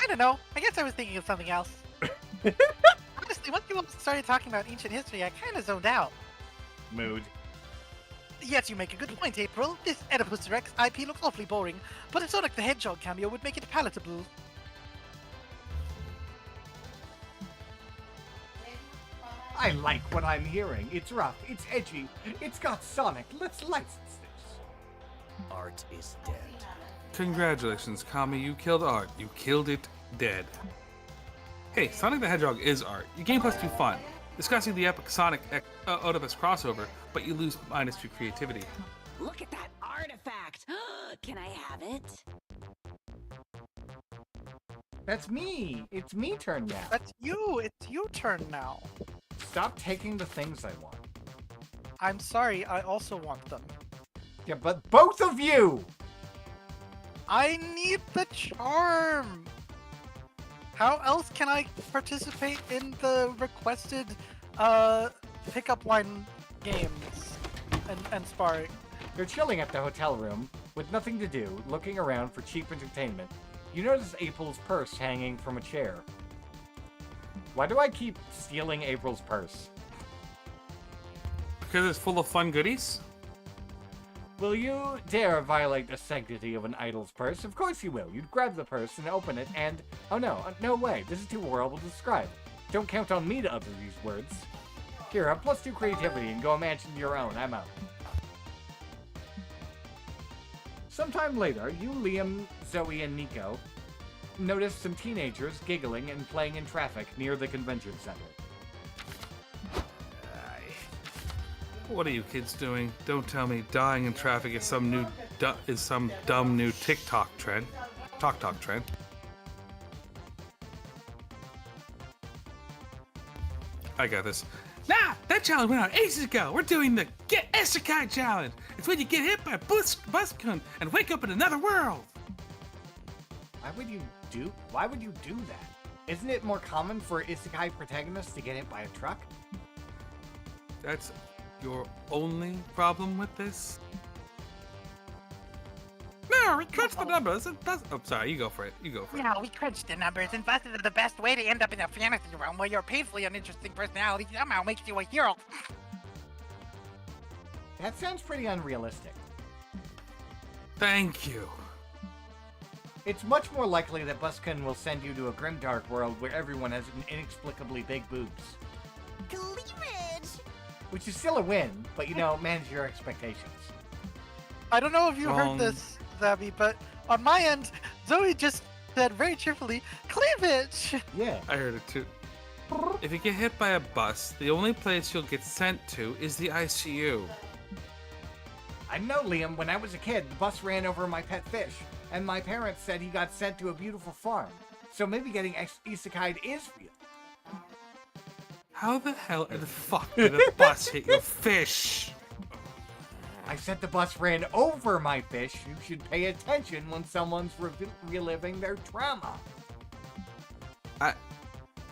don't know. I guess I was thinking of something else. Honestly, once you started talking about ancient history, I kind of zoned out. Mood. Yes, you make a good point, April. This Oedipus Rex IP looks awfully boring, but a Sonic the Hedgehog cameo would make it palatable. I like what I'm hearing. It's rough, it's edgy, it's got Sonic. Let's license this. Art is dead. Congratulations, Kami. You killed art. You killed it dead. Hey, Sonic the Hedgehog is art. You gain plus 2 fun. discussing the epic Sonic Oedipus crossover, but you lose -2 creativity. Look at that artifact. Can I have it? That's me. It's me turn now. That's you. It's your turn now. Stop taking the things I want. I'm sorry. I also want them. Yeah, but both of you! I need the charm. How else can I participate in the requested pickup line games and sparring? You're chilling at the hotel room with nothing to do, looking around for cheap entertainment. You notice April's purse hanging from a chair. Why do I keep stealing April's purse? Because it's full of fun goodies? Will you dare violate the sanctity of an idol's purse? Of course you will. You'd grab the purse and open it and... Oh no, no way. This is too horrible to describe. Don't count on me to utter these words. Here, have +2 creativity and go imagine your own. I'm out. Sometime later, you, Liam, Zoe, and Nico notice some teenagers giggling and playing in traffic near the convention center. What are you kids doing? Don't tell me dying in traffic is some dumb new TikTok trend. TikTok trend. I got this. Nah, that challenge went on ages ago. We're doing the Get Isekai challenge. It's when you get hit by a buskun and wake up in another world. Why would you do that? Isn't it more common for isekai protagonists to get hit by a truck? That's your only problem with this? No, we crunched the numbers. Oh, sorry, you go for it. No, we crunched the numbers and busted that the best way to end up in a fantasy realm where your painfully uninteresting personality somehow makes you a hero. That sounds pretty unrealistic. Thank you. It's much more likely that Buskun will send you to a grimdark world where everyone has inexplicably big boobs. Cleavage! Which is still a win, but manage your expectations. I don't know if you heard this, Zabby, but on my end, Zoe just said very cheerfully, cleavage! Yeah. I heard it too. If you get hit by a bus, the only place you'll get sent to is the ICU. I know, Liam. When I was a kid, the bus ran over my pet fish, and my parents said he got sent to a beautiful farm. So maybe getting isekai'd is real. How the hell in the fuck did a bus hit your fish? I said the bus ran over my fish. You should pay attention when someone's reliving their trauma.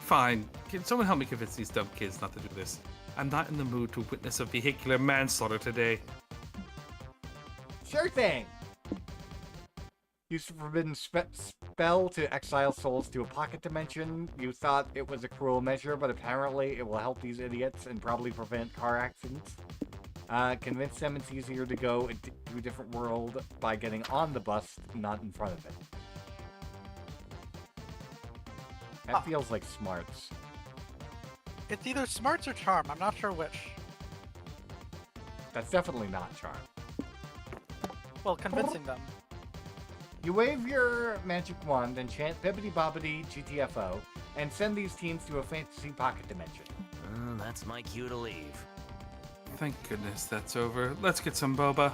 Fine. Can someone help me convince these dumb kids not to do this? I'm not in the mood to witness a vehicular manslaughter today. Sure thing. Use the forbidden spell to exile souls to a pocket dimension. You thought it was a cruel measure, but apparently it will help these idiots and probably prevent car accidents. Convince them it's easier to go to a different world by getting on the bus, not in front of it. That feels like smarts. It's either smarts or charm. I'm not sure which. That's definitely not charm. Well, convincing them. You wave your magic wand and chant Bibbidi Bobbidi GTFO and send these teens to a fantasy pocket dimension. That's my cue to leave. Thank goodness that's over. Let's get some boba.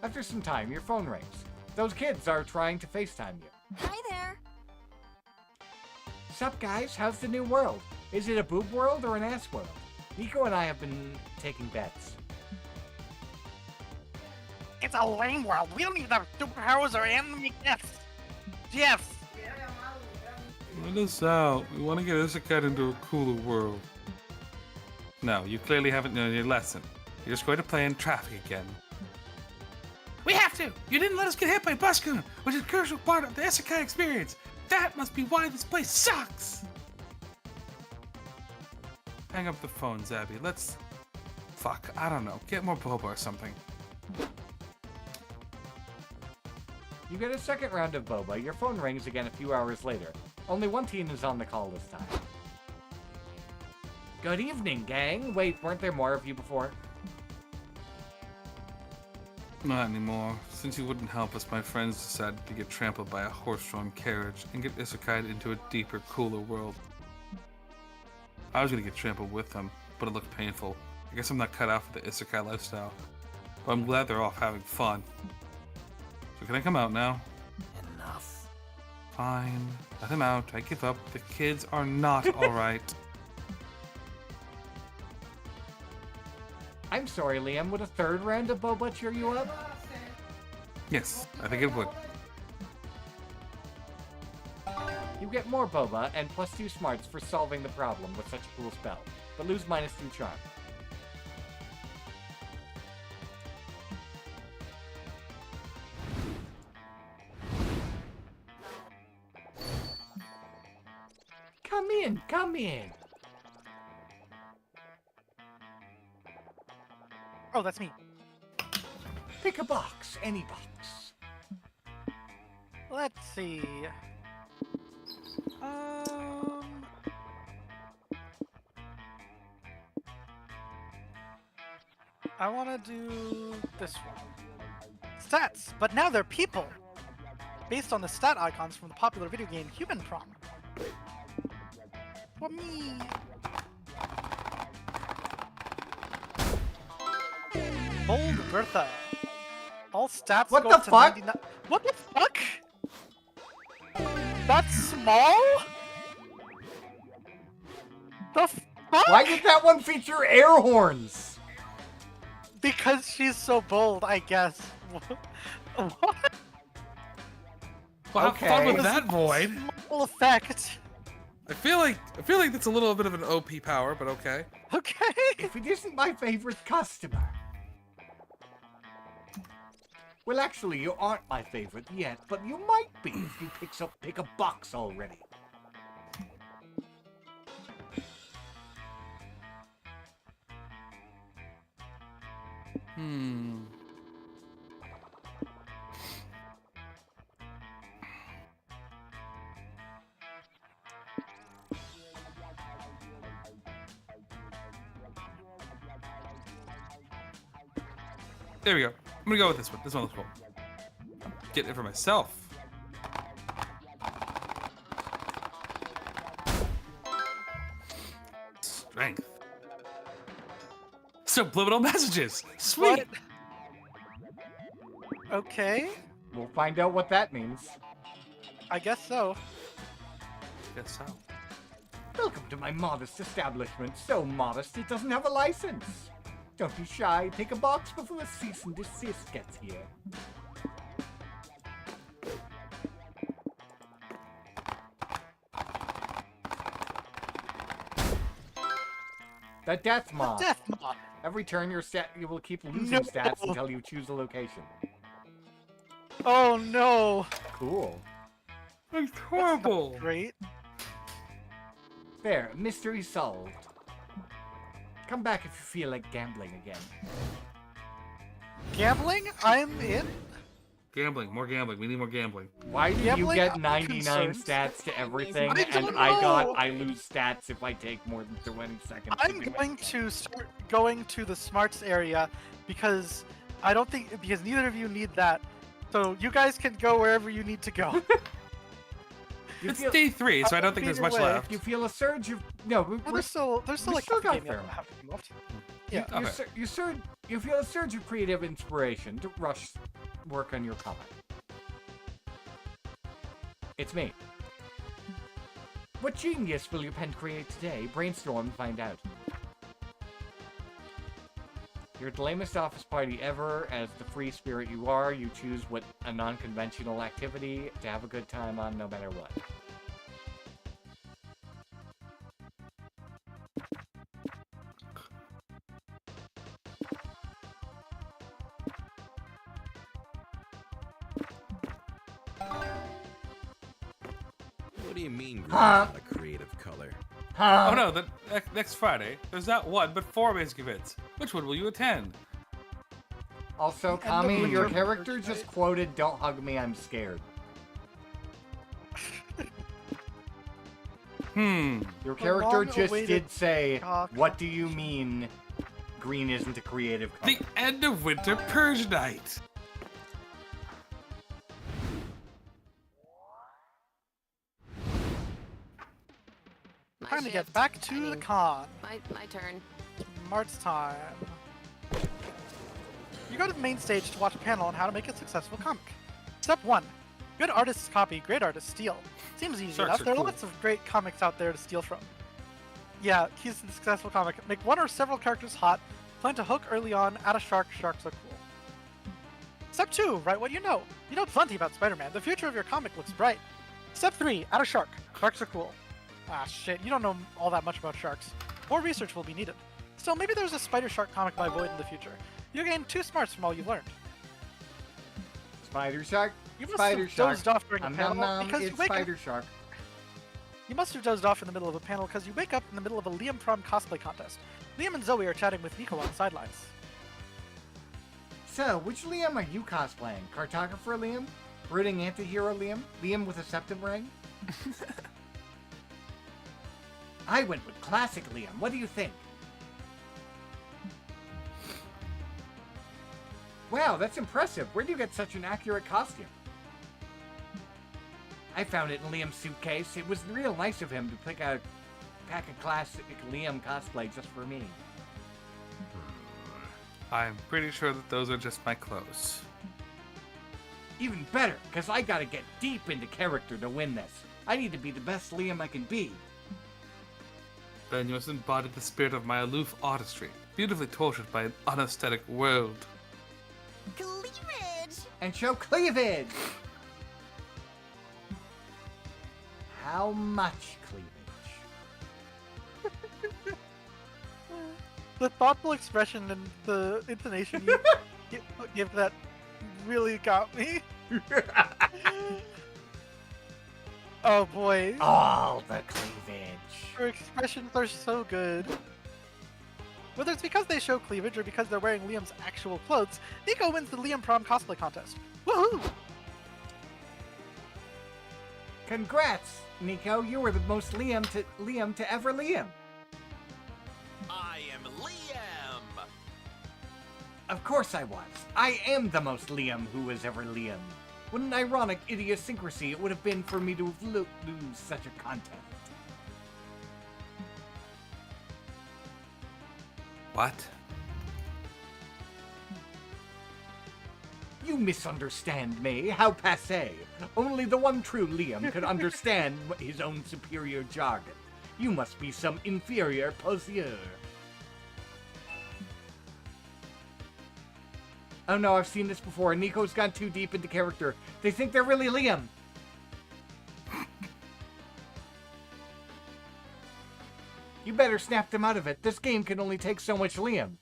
After some time, your phone rings. Those kids are trying to FaceTime you. Hi there. Sup, guys? How's the new world? Is it a boob world or an ass world? Nico and I have been taking bets. It's a lame world. We don't need the superpowers or anime gifts. Gifs. Let us out. We want to get Isekai into a cooler world. No, you clearly haven't learned your lesson. You're just going to play in traffic again. We have to! You didn't let us get hit by Buskun, which is a crucial part of the Isekai experience. That must be why this place sucks! Hang up the phone, Zabby. Let's... Fuck, I don't know. Get more boba or something. You get a second round of boba. Your phone rings again a few hours later. Only one teen is on the call this time. Good evening, gang. Wait, weren't there more of you before? Not anymore. Since you wouldn't help us, my friends decided to get trampled by a horse-drawn carriage and get Isekai'd into a deeper, cooler world. I was gonna get trampled with them, but it looked painful. I guess I'm not cut out for the isekai lifestyle. But I'm glad they're off having fun. So can I come out now? Enough. Fine. Let him out. I give up. The kids are not alright. I'm sorry, Liam. Would a third round of boba cheer you up? Yes, I think it would. You get more boba and +2 smarts for solving the problem with such a cool spell, but lose -2 charm. Come in, come in. Oh, that's me. Pick a box, any box. Let's see. I want to do this one. Stats, but now they're people. Based on the stat icons from the popular video game Human Prom. For me. Bold Bertha. All stats What go the up to fuck? 99. What the fuck? That's small? The fuck? Why did that one feature air horns? Because she's so bold, I guess. What? Well, Okay. have fun with that, Void. Small effect. I feel like that's a little bit of an OP power, but okay. Okay. If it isn't my favorite customer. Well, actually, you aren't my favorite yet, but you might be if you pick a box already. There we go. I'm gonna go with this one. This one looks cool. Get it for myself. Strength. Subliminal messages. Sweet. What? Okay. We'll find out what that means. I guess so. Guess so. Welcome to my modest establishment. So modest it doesn't have a license. Don't be shy. Pick a box before a cease and desist gets here. The Death Moth. Death Moth. Every turn you will keep losing No. stats until you choose a location. Oh no. Cool. It's That's not horrible. great. There, mystery solved. Come back if you feel like gambling again. Gambling? I'm in. Gambling. More gambling. We need more gambling. Why do you Gambling? get I'm 99 concerned. stats to everything, I and don't I know. lose stats if I take more than 20 seconds? I'm going to start going to the smarts area because because neither of you need that. So you guys can go wherever you need to go. You It's feel, day 3, so I don't think there's much Either way, left. you feel a surge of no. Well, We're, there's still we like still half got the game fair half the game left. Yeah. Okay. you feel a surge of creative inspiration to rush work on your comic. It's me. What genius will your pen create today? Brainstorm and find out. You're the lamest office party ever. As the free spirit you are, you choose what a non-conventional activity to have a good time on no matter what. What do you mean green Huh? is not a creative color? Huh? Oh no, next Friday, there's not one, but 4 basic events. Which one will you attend? Also, And the Kami, your winter character merch, just right? quoted, "Don't hug me, I'm scared." Your character just long-awaited did say, cock. "What do you mean green isn't a creative color?" The end of winter purge night. My time to get shift. back to I the mean, con. My turn. Mart's time. You go to the main stage to watch a panel on how to make a successful comic. Step 1. Good artists copy, great artists steal. Seems easy Sharks enough. are There are cool. lots of great comics out there to steal from. Yeah, keys to the successful comic. Make one or several characters hot. Plant a hook early on. Add a shark. Sharks are cool. Step 2. Write what you know. You know plenty about Spider-Man. The future of your comic looks bright. Step 3. Add a shark. Sharks are cool. Ah, shit. You don't know all that much about sharks. More research will be needed. Still, maybe there's a Spider-Shark comic by Void in the future. You gain 2 smarts from all you've learned. Spider Shark. You must Spider have Shark. dozed off during a Nom, panel nom, nom, because you it's wake up. Spider Shark. You must have dozed off in the middle of a panel because you wake up in the middle of a Liam Prom cosplay contest. Liam and Zoe are chatting with Nico on the sidelines. So, which Liam are you cosplaying? Cartographer Liam? Brooding Antihero Liam? Liam with a septum ring? I went with classic Liam. What do you think? Wow, that's impressive. Where do you get such an accurate costume? I found it in Liam's suitcase. It was real nice of him to pack a classic Liam cosplay just for me. I'm pretty sure that those are just my clothes. Even better, because I gotta get deep into character to win this. I need to be the best Liam I can be. Then you must embody the spirit of my aloof artistry, beautifully tortured by an unaesthetic world. Cleavage! And show cleavage! How much cleavage? The thoughtful expression and the intonation you give that really got me. Oh boy. All the cleavage. Her expressions are so good. Whether it's because they show cleavage or because they're wearing Liam's actual clothes, Nico wins the Liam Prom cosplay contest. Woohoo! Congrats, Nico. You were the most Liam to ever Liam. I am Liam! Of course I was. I am the most Liam who was ever Liam. What an ironic idiosyncrasy it would have been for me to lose such a contest. What? You misunderstand me. How passé. Only the one true Liam could understand his own superior jargon. You must be some inferior poseur. Oh no, I've seen this before. Nico's gone too deep into character. They think they're really Liam. You better snap them out of it. This game can only take so much Liam.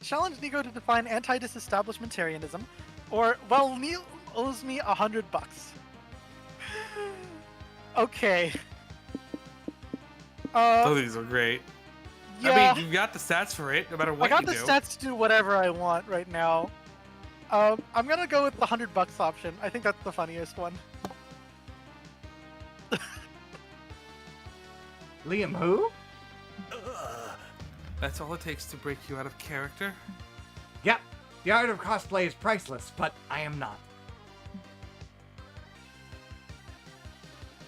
Challenge Nico to define anti-disestablishmentarianism, or, well, Neil owes me $100. Okay. Oh, these are great. Yeah, I mean, you got the stats for it, no matter I what got you the do. stats to do whatever I want right now. I'm gonna go with the $100 option. I think that's the funniest one. Liam who? That's all it takes to break you out of character? Yep. The art of cosplay is priceless, but I am not.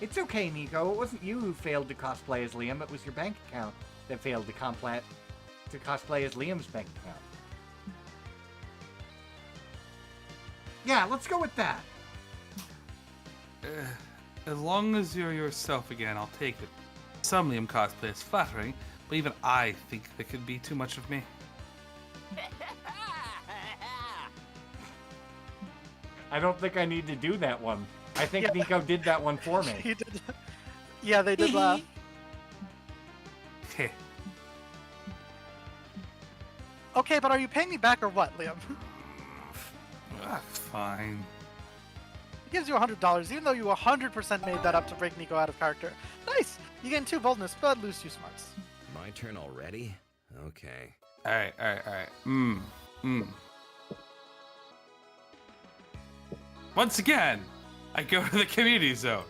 It's okay, Nico. It wasn't you who failed to cosplay as Liam. It was your bank account that failed to cosplay as Liam's bank account. Yeah, let's go with that. As long as you're yourself again, I'll take it. Some Liam cosplay is flattering, but even I think there could be too much of me. I don't think I need to do that one. I think Nico did that one for me. He did. Yeah, they did laugh. Heh. Okay, but are you paying me back or what, Liam? Fine. He gives you $100, even though you 100% made that up to break Nico out of character. Nice! You gain 2 boldness, but lose 2 smarts. My turn already? Okay. Alright. Once again, I go to the community zone.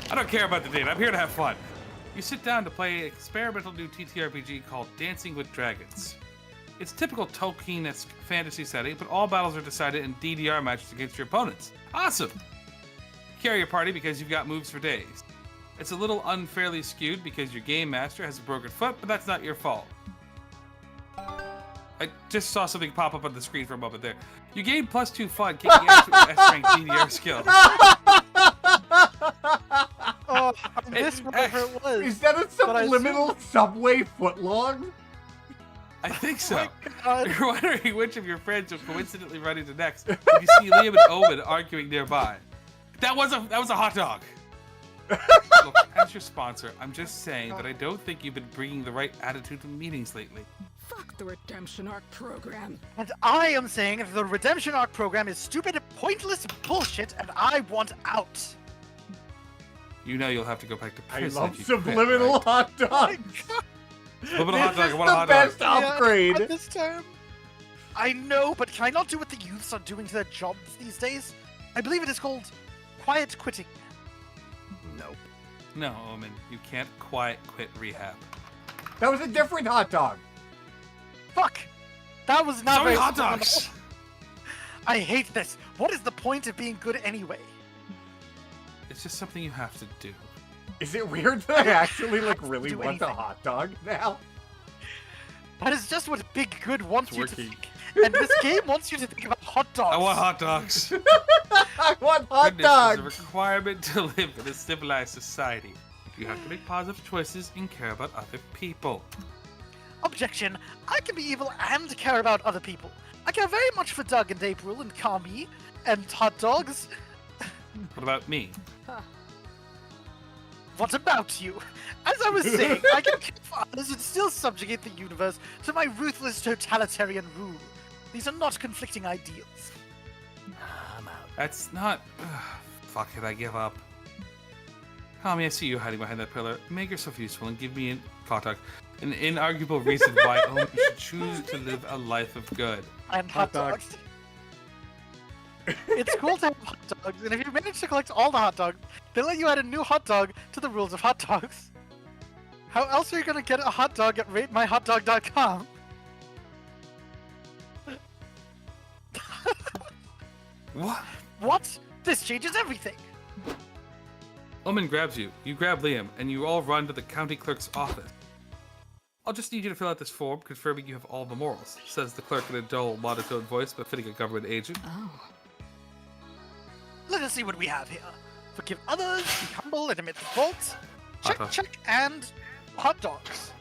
I don't care about the date, I'm here to have fun. You sit down to play an experimental new TTRPG called Dancing with Dragons. It's typical Tolkien-esque fantasy setting, but all battles are decided in DDR matches against your opponents. Awesome! carry a party because you've got moves for days. It's a little unfairly skewed because your game master has a broken foot, but that's not your fault. I just saw something pop up on the screen for a moment there. You gain +2 fun kicking ass with an S-rank DDR skill. Oh, I missed whatever it was. Is that a subliminal subway footlong? I think so. Oh You're wondering which of your friends will coincidentally run into next. You see Liam and Owen arguing nearby. That was a hot dog. Look, as your sponsor, I'm just saying that I don't think you've been bringing the right attitude to meetings lately. Fuck the redemption arc program. And I am saying the redemption arc program is stupid, pointless bullshit, and I want out. You know you'll have to go back to I prison. love if you quit, subliminal right? hot dogs. Subliminal hot This dog. is I want a the hot best dog. upgrade. At this time. I know, but can I not do what the youths are doing to their jobs these days? I believe it is called quiet quitting. Nope. No, Omen, you can't quiet quit rehab. That was a different hot dog. Fuck! That was not So many very hot dogs! subliminal. I hate this. What is the point of being good anyway? It's just something you have to do. Is it weird that I actually really do want the anything. hot dog now? That is just what Big Good wants It's you to working. think. And this game wants you to think about hot dogs. I want hot dogs. I want hot Goodness dogs. is a requirement to live in a civilized society. You have to make positive choices and care about other people. Objection. I can be evil and care about other people. I care very much for Doug and April and Kami and hot dogs. What about me? What about you? As I was saying, I can care for others and still subjugate the universe to my ruthless totalitarian rule. These are not conflicting ideals. I'm out. That's not... fuck it, I give up. Kami, I see you hiding behind that pillar. Make yourself useful and give me an inarguable reason why Owen should choose to live a life of good. And Hot hot dogs. It's cool to have hot dogs, and if you manage to collect all the hot dogs, they'll let you add a new hot dog to the rules of hot dogs. How else are you gonna get a hot dog at ratemyhotdog.com? What? What? This changes everything. Omen grabs you. You grab Liam, and you all run to the county clerk's office. I'll just need you to fill out this form confirming you have all the morals, says the clerk in a dull, monotone voice befitting a government agent. Oh. Let us see what we have here. Forgive others, be humble, and admit faults. Check, Hot dog. check, and hot dogs.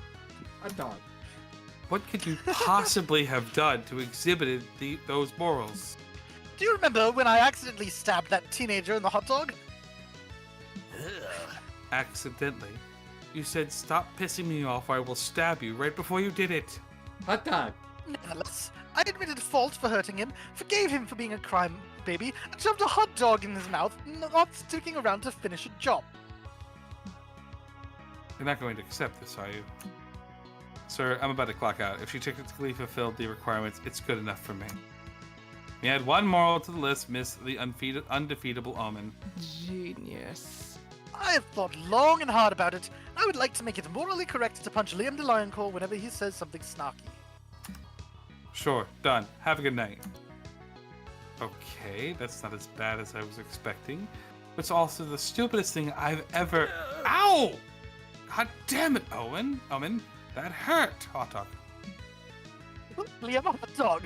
Hot dog. What could you possibly have done to exhibit those morals? Do you remember when I accidentally stabbed that teenager in the hot dog? Accidentally. You said, stop pissing me off or I will stab you right before you did it. Hot dog. Nevertheless, I admitted fault for hurting him, forgave him for being a crime baby, and shoved a hot dog in his mouth, not sticking around to finish a job. You're not going to accept this, are you? Sir, I'm about to clock out. If she technically fulfilled the requirements, it's good enough for me. We add one moral to the list, miss the undefeatable Omen. Genius. I have thought long and hard about it. I would like to make it morally correct to punch Liam DeLioncourt whenever he says something snarky. Sure, done. Have a good night. Okay, that's not as bad as I was expecting. It's also the stupidest thing I've ever... Ow! God damn it, Owen. Omen, that hurt. Hot dog. Liam, a hot dog.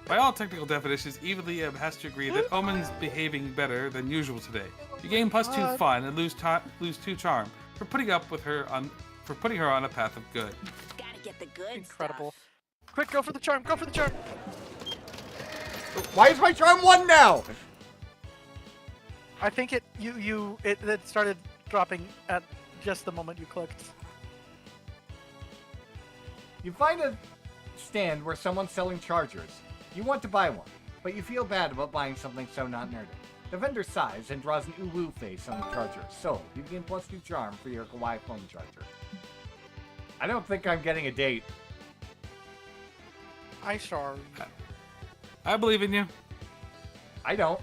By all technical definitions, even Liam has to agree that Omen's behaving better than usual today. You gain +2 fun and lose 2 charm for putting her on a path of good. Gotta get the good Incredible. Quick, go for the charm, go for the charm. Why is my charm 1 now? I think it started dropping at just the moment you clicked. You find a stand where someone's selling chargers. You want to buy one, but you feel bad about buying something so not nerdy. The vendor sighs and draws an ooh-woo face on the charger. So, you gain +2 charm for your kawaii phone charger. I don't think I'm getting a date. I sorry. I believe in you. I don't.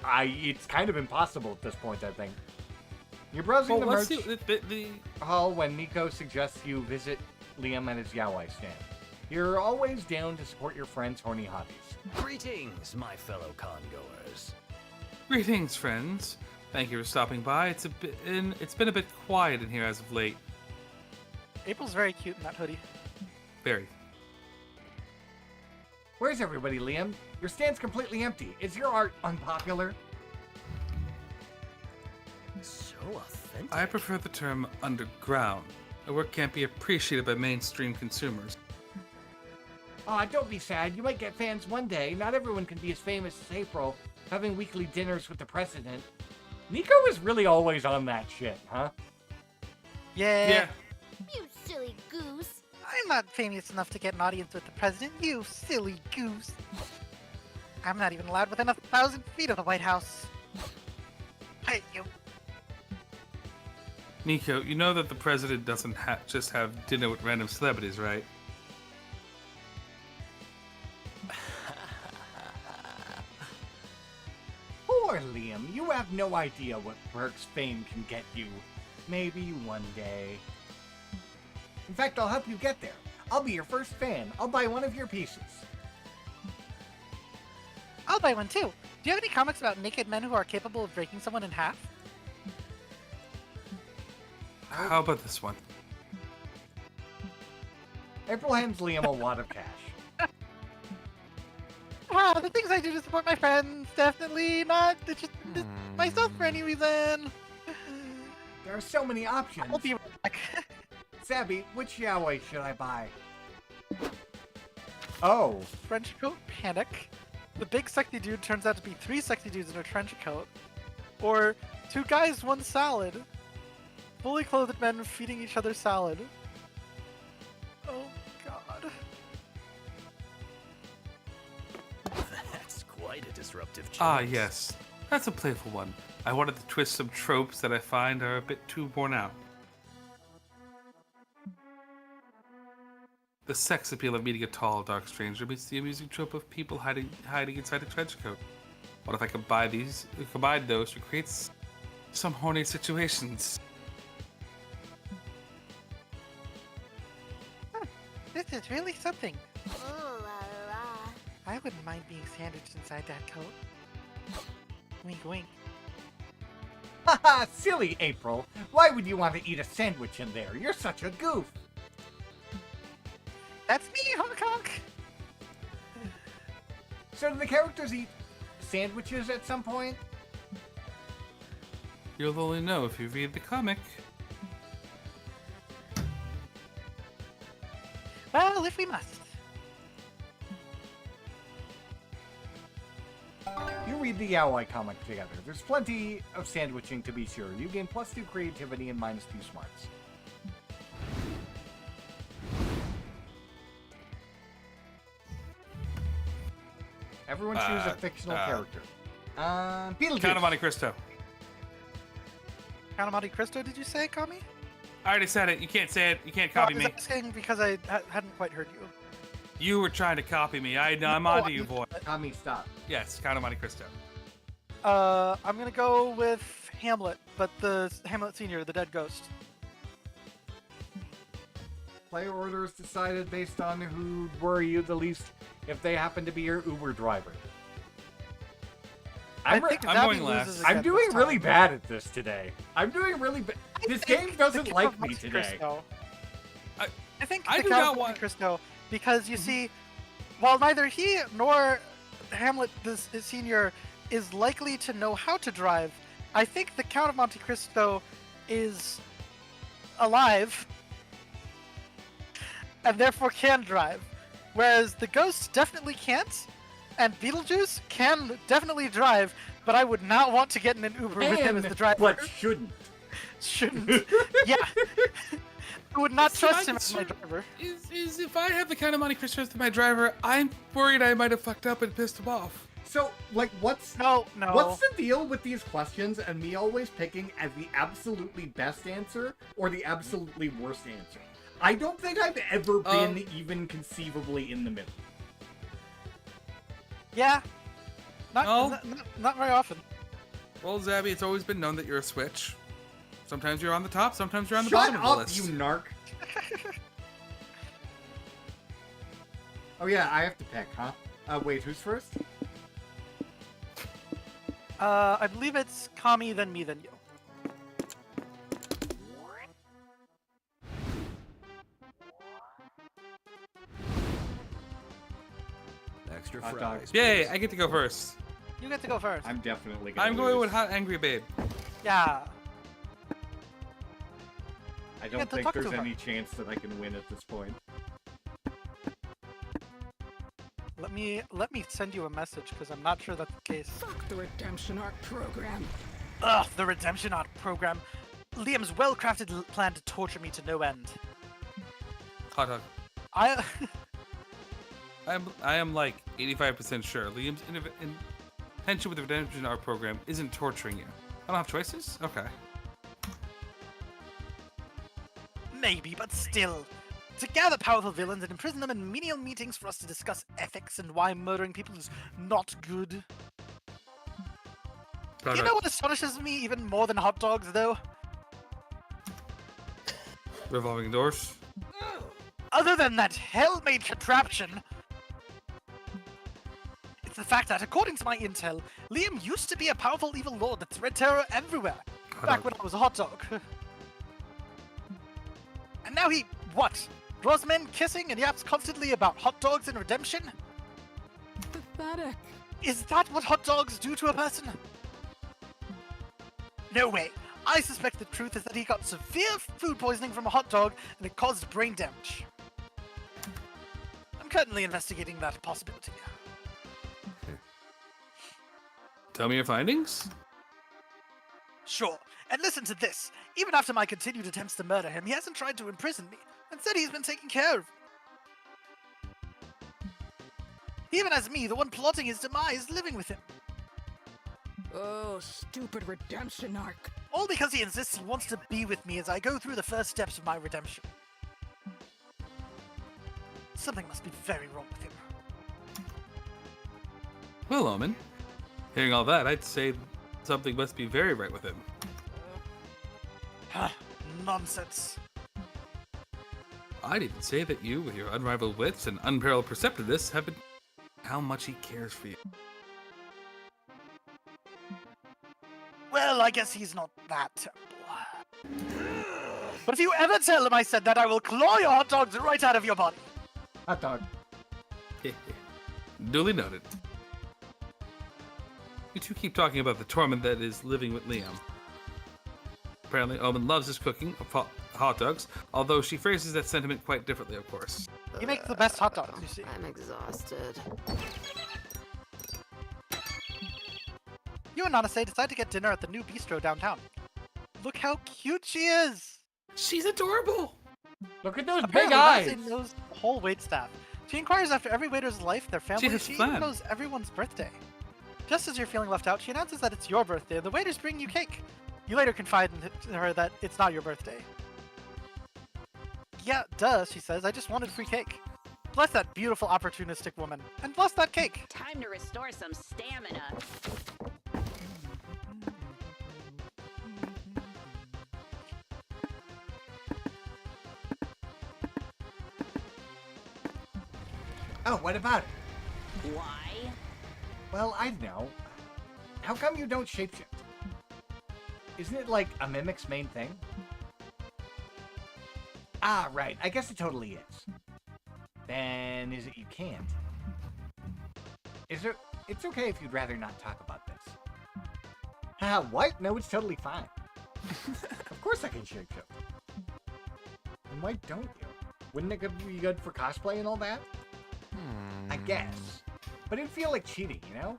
It's kind of impossible at this point, I think. You're browsing Well, the let's merch see the hall when Nico suggests you visit Liam at his yaoi stand. You're always down to support your friend's horny hobbies. Greetings, my fellow congoers. Greetings, friends. Thank you for stopping by. It's been a bit quiet in here as of late. April's very cute in that hoodie. Very. Where's everybody, Liam? Your stand's completely empty. Is your art unpopular? So authentic. I prefer the term underground. My work can't be appreciated by mainstream consumers. Aw, don't be sad. You might get fans one day. Not everyone can be as famous as April, having weekly dinners with the president. Nico is really always on that shit, huh? Yeah. You silly goose. I'm not famous enough to get an audience with the president, you silly goose. I'm not even allowed within 1,000 feet of the White House. Hey, you. Nico, you know that the president doesn't just have dinner with random celebrities, right? Poor Liam, you have no idea what Burke's fame can get you. Maybe one day. In fact, I'll help you get there. I'll be your first fan. I'll buy one of your pieces. I'll buy one too. Do you have any comics about naked men who are capable of breaking someone in half? How about this one? April hands Liam a wad of cash. Wow, the things I do to support my friends, definitely not just myself for any reason. There are so many options. I'll be right back. Zabby, which yaoi should I buy? Oh. Trench coat panic. The big sexy dude turns out to be 3 sexy dudes in a trench coat. Or 2 guys, 1 salad. Fully clothed men feeding each other salad. Oh god. That's quite a disruptive choice. Ah, yes. That's a playful one. I wanted to twist some tropes that I find are a bit too worn out. The sex appeal of meeting a tall, dark stranger meets the amusing trope of people hiding inside a trench coat. What if I combine those to create some horny situations? This is really something. Ooh la la. I wouldn't mind being sandwiched inside that coat. Wink wink. Haha, silly April. Why would you want to eat a sandwich in there? You're such a goof. That's me, honk honk. So do the characters eat sandwiches at some point? You'll only know if you read the comic. Well, if we must. You read the yaoi comic together. There's plenty of sandwiching to be sure. You gain +2 creativity and -2 smarts. Everyone choose a fictional character. Beetlejuice. Count of Monte Cristo. Count of Monte Cristo, did you say, Kami? I already said it. You can't say it. You can't copy I was me. asking because I hadn't quite heard you. You were trying to copy me. I'm onto you, boy. Tommy, stop. Yes, Count of Monte Cristo. I'm gonna go with Hamlet, but the Hamlet Senior, the dead ghost. Player order is decided based on who worry you the least if they happen to be your Uber driver. I I'm think I'm Zabby going loses last. again I'm doing this really time. bad at this today. I'm doing really bad. This game doesn't The like Count of me Monte today. Cristo. I think I the do Count not of Monte want- Cristo, because you see, while neither he nor Hamlet the Senior is likely to know how to drive, I think the Count of Monte Cristo is alive and therefore can drive, whereas the ghost definitely can't, and Beetlejuice can definitely drive, but I would not want to get in an Uber with him as the driver. but shouldn't. Shouldn't. Yeah. I would not See, trust my him as my concern driver. Is if I have the Count of Monte Cristo as my driver, I'm worried I might have fucked up and pissed him off. So, like, what's No. what's the deal with these questions and me always picking as the absolutely best answer or the absolutely worst answer? I don't think I've ever been even conceivably in the middle. Yeah. No. Not very often. Well, Zabby, it's always been known that you're a switch. Sometimes you're on the top, sometimes you're on the Shut bottom of the up, list. you narc. Oh yeah, I have to pick, huh? Wait, who's first? I believe it's Kami, then me, then you. Extra Hot fries. dogs. Yay, I get to go first. You get to go first. I'm definitely gonna I'm going lose. with Hot Angry Babe. Yeah. I get don't to think talk there's to her. any chance that I can win at this point. Let me send you a message because I'm not sure that's the case. Fuck the redemption arc program. Ugh, the redemption art program. Liam's well-crafted plan to torture me to no end. Hot dog. I I am like 85% sure Liam's intention with the Redemption Art program isn't torturing you. I don't have choices? Okay. maybe, but still. To gather powerful villains and imprison them in menial meetings for us to discuss ethics and why murdering people is not good. You know what astonishes me even more than hot dogs, though? Revolving doors. Other than that hell-made contraption, it's the fact that, according to my intel, Liam used to be a powerful evil lord that spread terror everywhere, back when I was a hot dog. And now he, what? Draws men kissing and yaps constantly about hot dogs and redemption? Pathetic. Is that what hot dogs do to a person? No way. I suspect the truth is that he got severe food poisoning from a hot dog and it caused brain damage. I'm currently investigating that possibility. Tell me your findings. Sure. And listen to this. Even after my continued attempts to murder him, he hasn't tried to imprison me. Instead, he's been taking care of me. He even has me, the one plotting his demise, living with him. Oh, stupid redemption arc. All because he insists he wants to be with me as I go through the first steps of my redemption. Something must be very wrong with him. Well, Omen, hearing all that, I'd say something must be very right with him. Nonsense. I'd even say that you, with your unrivaled wits and unparalleled perceptiveness, have been how much he cares for you. Well, I guess he's not that terrible. But if you ever tell him I said that, I will claw your hot dogs right out of your body. Hot dog. Duly noted. You two keep talking about the torment that is living with Liam. Apparently, Omen loves his cooking of hot dogs, although she phrases that sentiment quite differently, of course. He makes the best hot dogs, you see. I'm exhausted. You and Nanase decide to get dinner at the new bistro downtown. Look how cute she is! She's adorable! Look at those Apparently, big eyes. Nanase knows the whole waitstaff. She inquires after every waiter's life, their family. has She fun. even knows everyone's birthday. Just as you're feeling left out, she announces that it's your birthday and the waiters bring you cake. You later confide in her that it's not your birthday. Yeah, duh, she says. I just wanted free cake. Bless that beautiful, opportunistic woman. And bless that cake. Time to restore some stamina. Oh, what about it? Why? Well, I don't know. How come you don't shapeshift? Isn't it like a mimic's main thing? Ah, right. I guess it totally is. Then is it you can't? Is there... It's okay if you'd rather not talk about this. Haha, what? No, it's totally fine. Of course I can shapeshift. And why don't you? Wouldn't it be good for cosplay and all that? I guess. But it'd feel like cheating, you know?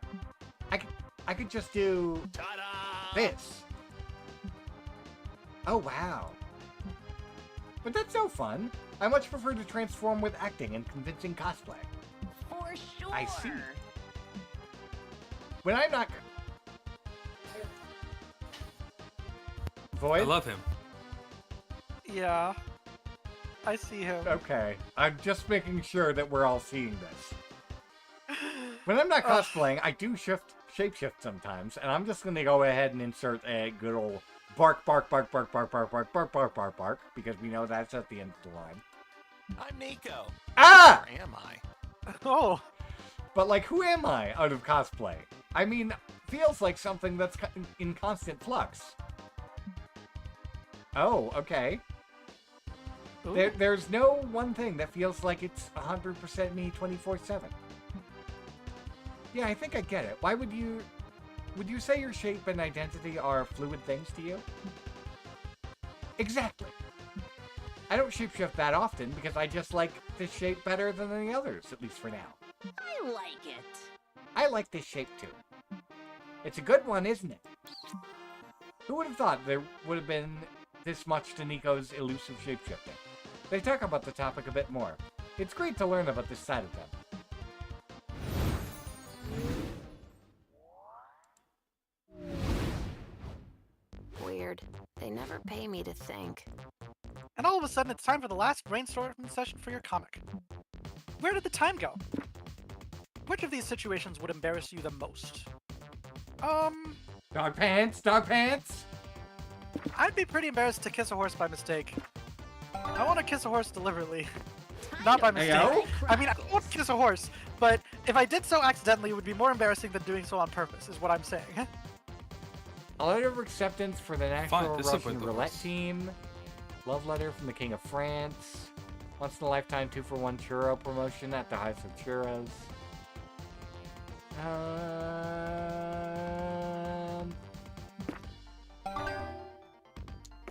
I could just do... Ta-da! this. Oh, wow. But that's no fun. I much prefer to transform with acting and convincing cosplay. For sure. I see. When I'm not... Void? I love him. Yeah. I see him. Okay. I'm just making sure that we're all seeing this. When I'm not cosplaying, I do shapeshift sometimes, and I'm just gonna go ahead and insert a good old bark, bark, bark, bark, bark, bark, bark, bark, bark, bark, bark, because we know that's at the end of the line. I'm Nico. Ah! Or am I? Oh, But, like, who am I out of cosplay? I mean, feels like something that's in constant flux. Oh, okay. There's no one thing that feels like it's 100% me 24/7. Yeah, I think I get it. Why would you say your shape and identity are fluid things to you? Exactly. I don't shapeshift that often because I just like this shape better than the others, at least for now. I like it. I like this shape too. It's a good one, isn't it? Who would have thought there would have been this much to Nico's elusive shapeshifting? They talk about the topic a bit more. It's great to learn about this side of them. Weird. They never pay me to think. And all of a sudden, it's time for the last brainstorming session for your comic. Where did the time go? Which of these situations would embarrass you the most? Dog pants! Dog pants! I'd be pretty embarrassed to kiss a horse by mistake. I want to kiss a horse deliberately. Not by mistake. Heyo? I mean, I won't kiss a horse, but if I did so accidentally, it would be more embarrassing than doing so on purpose, is what I'm saying. A letter of acceptance for the National Fine, Russian Roulette team. Love letter from the King of France. Once in a lifetime 2-for-1 churro promotion at the House of Churros.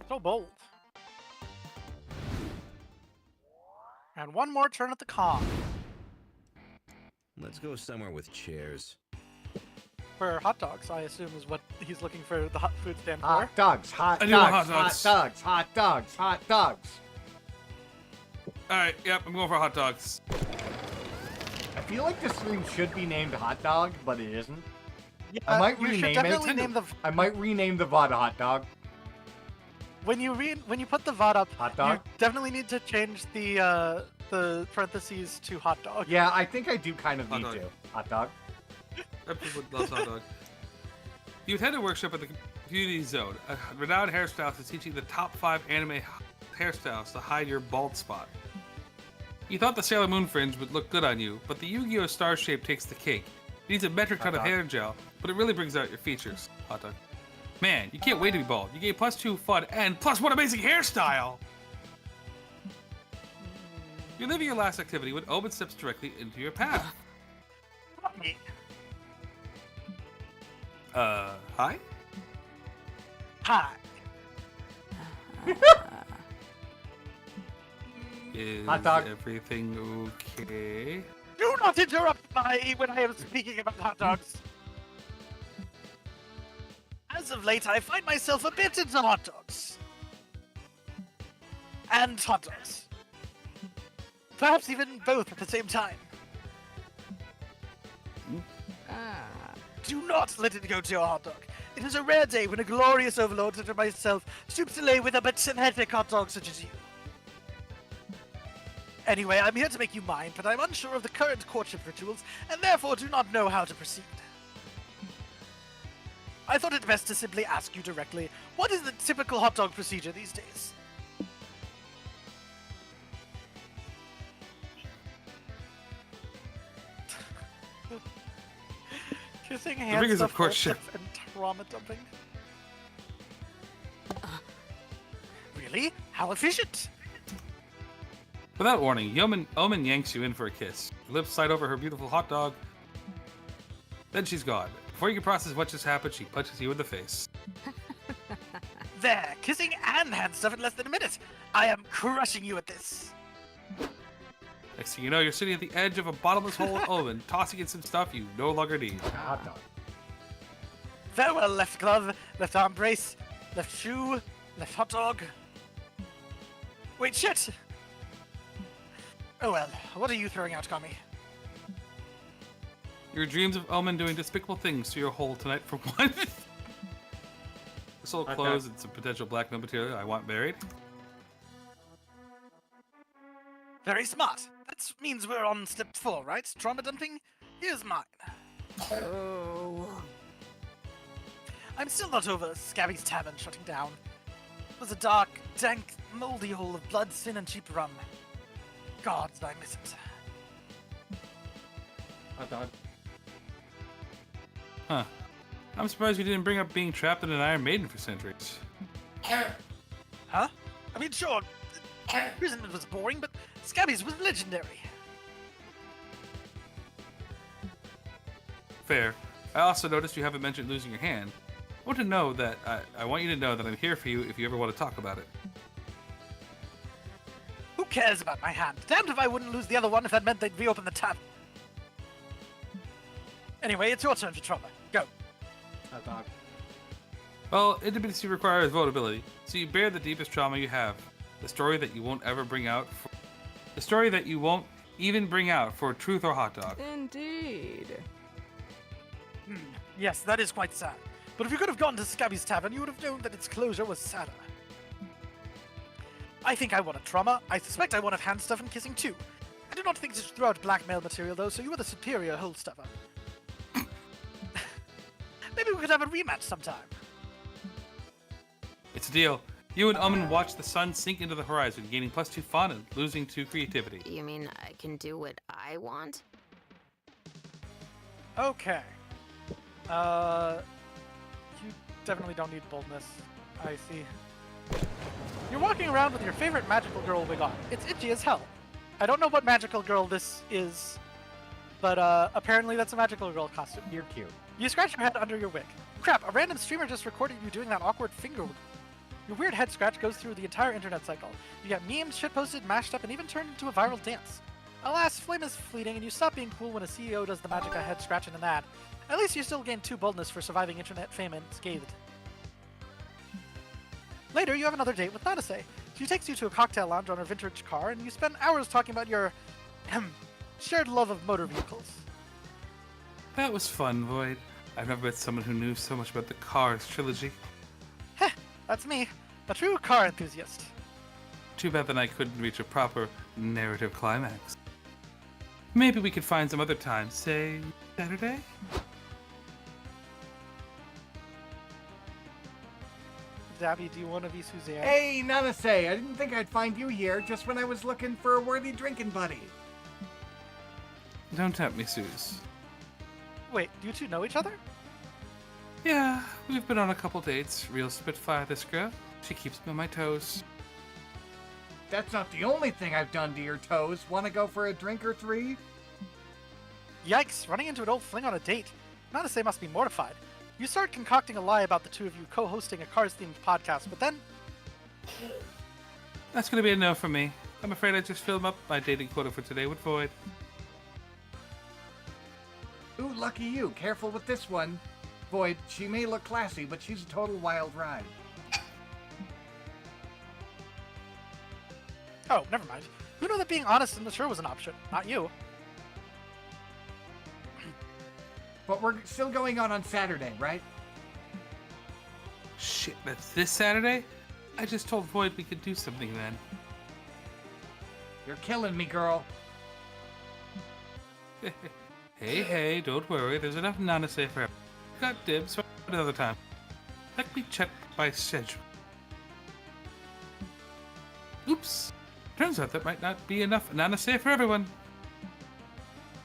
So bold. And one more turn at the con. Let's go somewhere with chairs. For hot dogs, I assume is what he's looking for the hot food stand for. Hot dogs, hot I dogs, do want hot hot dogs. dogs, hot dogs, hot dogs. Alright, yep, I'm going for hot dogs. I feel like this stream should be named Hot Dog, but it isn't. Yeah, I might you should rename definitely it. name the I might rename the VOD Hot Dog. when you put the VOD up. Hot dog? You definitely need to change the parentheses to hot dog. Yeah, I think I do kind of Hot need dog. to. Hot dog. Everyone loves hot dog. You attend a workshop at the Community Zone. A renowned hairstylist is teaching the top 5 anime hairstyles to hide your bald spot. You thought the Sailor Moon fringe would look good on you, but the Yu-Gi-Oh! Star shape takes the cake. It needs a metric ton of hair gel, but it really brings out your features. Hot dog. Man, you can't wait to be bald. You get +2 fun and +1 amazing hairstyle! You're living your last activity when Omen steps directly into your path. Hi? Hi. Is Hot dog. everything okay? Do not interrupt when I am speaking about hot dogs. As of late, I find myself a bit into hot dogs. And hot dogs. Perhaps even both at the same time. Do not let it go to your hot dog. It is a rare day when a glorious overlord such as myself stoops to lay with a pathetic hot dog such as you. Anyway, I'm here to make you mine, but I'm unsure of the current courtship rituals, and therefore do not know how to proceed. I thought it best to simply ask you directly, what is the typical hot dog procedure these days? Kissing hands, ring is, of stuff, course, courtship, and trauma dumping. Really? How efficient? Without warning, Omen yanks you in for a kiss. Your lips slide over her beautiful hot dog. Then she's gone. Before you can process what just happened, she punches you in the face. There, kissing and hand stuff in less than a minute. I am crushing you at this. Next thing you know, you're sitting at the edge of a bottomless hole with Omen, tossing in some stuff you no longer need. Hot dog. Farewell, left glove, left arm brace, left shoe, left hot dog. Wait, shit! Oh well, what are you throwing out, Kami? Your dreams of Omen doing despicable things to your hole tonight for one. This old clothes and some potential blackmail material I want buried. Very smart. That means we're on step 4, right? Trauma dumping? Here's mine. Oh. I'm still not over Scabby's Tavern shutting down. It was a dark, dank, moldy hole of blood, sin, and cheap rum. God, did I miss it. Hot dog. Huh. I'm surprised you didn't bring up being trapped in an Iron Maiden for centuries. Huh? I mean, sure, prison was boring, but Scabby's was legendary. Fair. I also noticed you haven't mentioned losing your hand. I want you to know that I'm here for you if you ever want to talk about it. Who cares about my hand? Damned if I wouldn't lose the other one if that meant they'd reopen the tap. Anyway, it's your turn for trauma. Go. Well, intimacy requires vulnerability, so you bear the deepest trauma you have. The story that you won't even bring out for truth or hot dog. Indeed. Yes, that is quite sad. But if you could have gone to Scabby's Tavern, you would have known that its closure was sadder. I think I won a trauma. I suspect I won a hand stuff and kissing too. I do not think to throw out blackmail material though, so you were the superior hole stuffer. Maybe we could have a rematch sometime. It's a deal. You and Uman watch the sun sink into the horizon, gaining +2 fun and losing 2 creativity. You mean I can do what I want? Okay. You definitely don't need boldness. I see. You're walking around with your favorite magical girl wig on. It's itchy as hell. I don't know what magical girl this is, but apparently that's a magical girl costume. You're cute. You scratch your head under your wig. Crap, a random streamer just recorded you doing that awkward finger wiggle. Your weird head scratch goes through the entire internet cycle. You get memed, shitposted, mashed up, and even turned into a viral dance. Alas, flame is fleeting, and you stop being cool when a CEO does the magic of head scratch in an ad. At least you still gain 2 boldness for surviving internet fame unscathed. Later, you have another date with Nanase. She takes you to a cocktail lounge on her vintage car, and you spend hours talking about your shared love of motor vehicles. That was fun, Void. I've never met someone who knew so much about the Cars trilogy. Heh, that's me, a true car enthusiast. Too bad that I couldn't reach a proper narrative climax. Maybe we could find some other time, say Saturday? Zabby, do you want to be Suzanne? Hey, Nanase, I didn't think I'd find you here just when I was looking for a worthy drinking buddy. Don't tempt me, Suze. Wait, do you two know each other? Yeah, we've been on a couple dates. Real spitfire, this girl. She keeps me on my toes. That's not the only thing I've done to your toes. Want to go for a drink or 3? Yikes, running into an old fling on a date. Nanase must be mortified. You start concocting a lie about the two of you co-hosting a Cars-themed podcast, but then... That's gonna be a no for me. I'm afraid I just filled up my dating quota for today with Void. Ooh, lucky you. Careful with this one. Void, she may look classy, but she's a total wild ride. Oh, never mind. Who knew that being honest and mature was an option? Not you. But we're still going on Saturday, right? Shit, that's this Saturday? I just told Void we could do something then. You're killing me, girl. Hey, don't worry. There's enough Nanase for everyone. Got dibs for another time. Let me check my schedule. Oops. Turns out that might not be enough Nanase for everyone.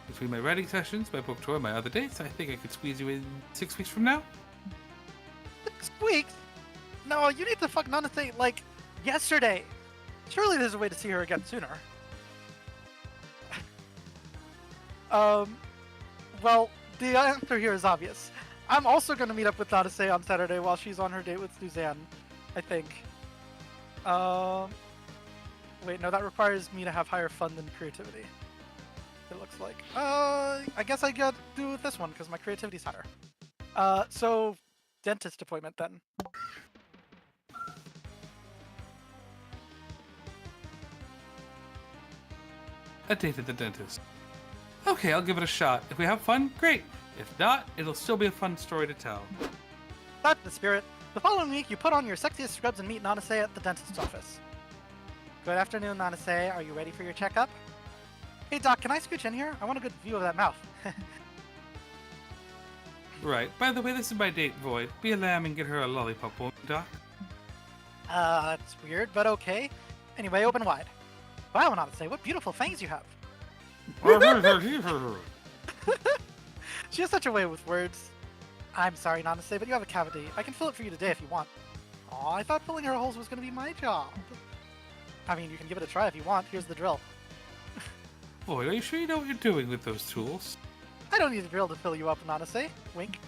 Between my writing sessions, my book tour, and my other dates, I think I could squeeze you in 6 weeks from now. 6 weeks? No, you need to fuck Nanase, like, yesterday. Surely there's a way to see her again sooner. Well, the answer here is obvious. I'm also going to meet up with Nanase on Saturday while she's on her date with Suzanne, I think. Wait, no, that requires me to have higher fun than creativity. It looks like. I guess I gotta do this one because my creativity's higher. So, dentist appointment then. A date at the dentist. Okay, I'll give it a shot. If we have fun, great. If not, it'll still be a fun story to tell. That's the spirit. The following week, you put on your sexiest scrubs and meet Nanase at the dentist's office. Good afternoon, Nanase. Are you ready for your checkup? Hey, Doc, can I scooch in here? I want a good view of that mouth. Right. By the way, this is my date, Void. Be a lamb and get her a lollipop, won't you, Doc? That's weird, but okay. Anyway, open wide. Wow, Nanase, what beautiful fangs you have. She has such a way with words. I'm sorry, Nanase, but you have a cavity. I can fill it for you today if you want. Aw, I thought filling her holes was going to be my job. I mean, you can give it a try if you want. Here's the drill. Boy, are you sure you know what you're doing with those tools? I don't need a drill to fill you up, Nanase. Wink.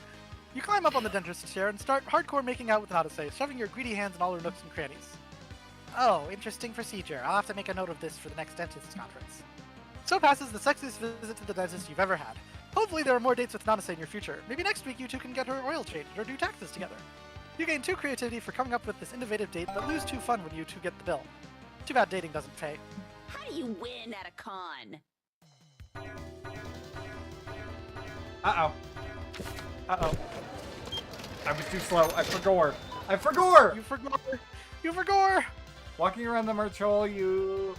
You climb up on the dentist's chair and start hardcore making out with Nanase, shoving your greedy hands in all her nooks and crannies. Oh, interesting procedure. I'll have to make a note of this for the next dentist's conference. So passes the sexiest visit to the dentist you've ever had. Hopefully there are more dates with Nanase in your future. Maybe next week you two can get her oil changed or do taxes together. You gain 2 creativity for coming up with this innovative date, but lose 2 fun when you two get the bill. Too bad dating doesn't pay. How do you win at a con? Uh-oh. Uh-oh. I was too slow. I forgot. I forgot! You forgot! You forgot! Walking around the merch hall, you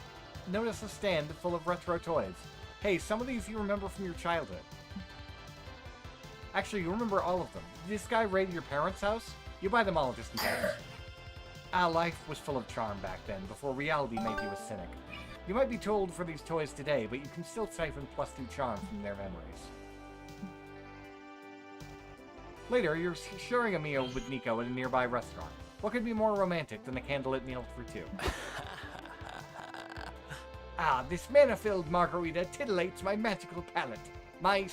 notice a stand full of retro toys. Hey, some of these you remember from your childhood. Actually, you remember all of them. Did this guy raid your parents' house? You buy them all just in case. Life was full of charm back then, before reality made you a cynic. You might be too old for these toys today, but you can still siphon +2 charm from their memories. Later, you're sharing a meal with Nico at a nearby restaurant. What could be more romantic than a candlelit meal for 2? This mana-filled margarita titillates my magical palate. My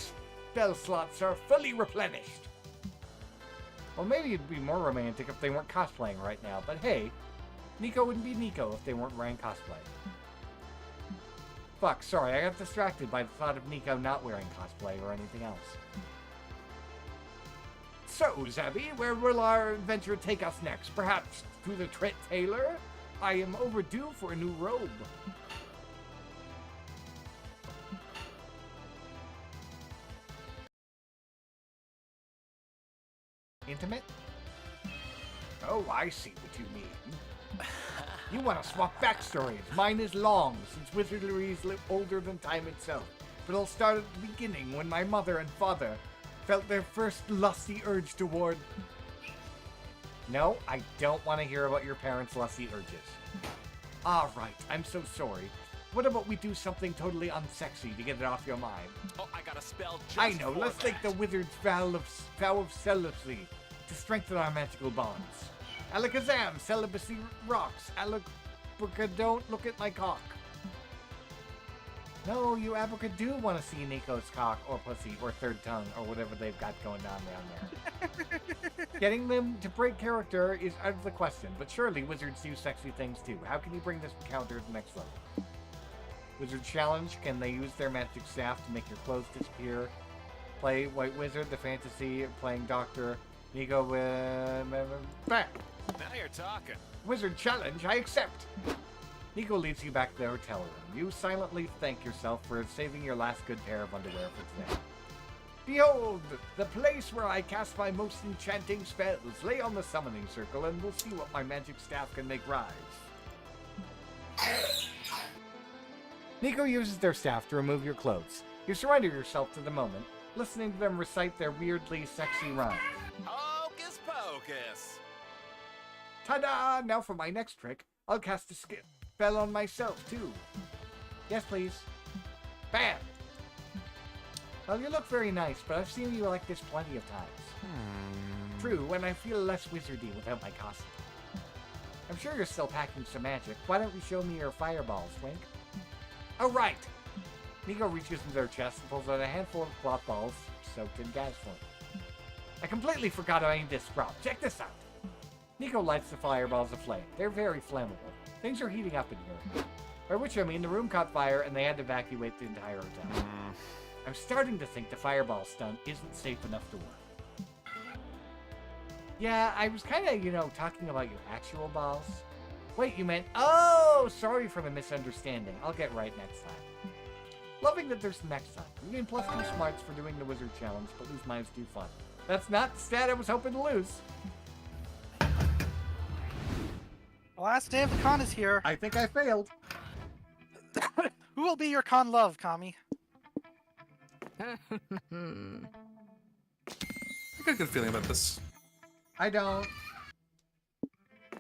spell slots are fully replenished. Well, maybe it'd be more romantic if they weren't cosplaying right now, but hey, Nico wouldn't be Nico if they weren't wearing cosplay. Fuck, sorry, I got distracted by the thought of Nico not wearing cosplay or anything else. So, Zabby, where will our adventure take us next? Perhaps to the Tret Tailor? I am overdue for a new robe. Intimate? Oh, I see what you mean. You want to swap backstories. Mine is long, since wizardry is older than time itself. But I'll start at the beginning, when my mother and father felt their first lusty urge toward... No, I don't want to hear about your parents' lusty urges. Alright, I'm so sorry. What about we do something totally unsexy to get it off your mind? Oh, I got a spell just I know, for let's that. take the wizard's vow of celibacy to strengthen our magical bonds. Alakazam, celibacy rocks. Alabuca, don't look at my cock. No, you Abaca do want to see Nico's cock or pussy or third tongue or whatever they've got going on down there. Getting them to break character is out of the question, but surely wizards do sexy things too. How can you bring this encounter to the next level? Wizard challenge, can they use their magic staff to make your clothes disappear? Play White Wizard, the fantasy, playing Doctor Nico with... Back! Now you're talking. Wizard challenge, I accept! Nico leads you back to the hotel room. You silently thank yourself for saving your last good pair of underwear for today. Behold, the place where I cast my most enchanting spells. Lay on the summoning circle and we'll see what my magic staff can make rise. Nico uses their staff to remove your clothes. You surrender yourself to the moment, listening to them recite their weirdly sexy rhymes. Hocus pocus. Ta-da! Now for my next trick, I'll cast a spell on myself, too. Yes, please. Bam! Well, you look very nice, but I've seen you like this plenty of times. True, and I feel less wizardy without my costume. I'm sure you're still packing some magic. Why don't you show me your fireballs, Wink? Oh, right! Nico reaches into their chest and pulls out a handful of cloth balls soaked in gas flame. I completely forgot I aimed this prop. Check this out! Nico lights the fireballs aflame. They're very flammable. Things are heating up in here. By which I mean the room caught fire and they had to evacuate the entire hotel. I'm starting to think the fireball stunt isn't safe enough to work. Yeah, I was kind of, talking about your actual balls. Wait, you meant... Oh, sorry for the misunderstanding. I'll get right next time. Loving that there's next time. You gain +2 smarts for doing the wizard challenge, but lose -2 fun. That's not the stat I was hoping to lose. The last day of the con is here. I think I failed. Who will be your con love, Kami? I got a good feeling about this. I don't.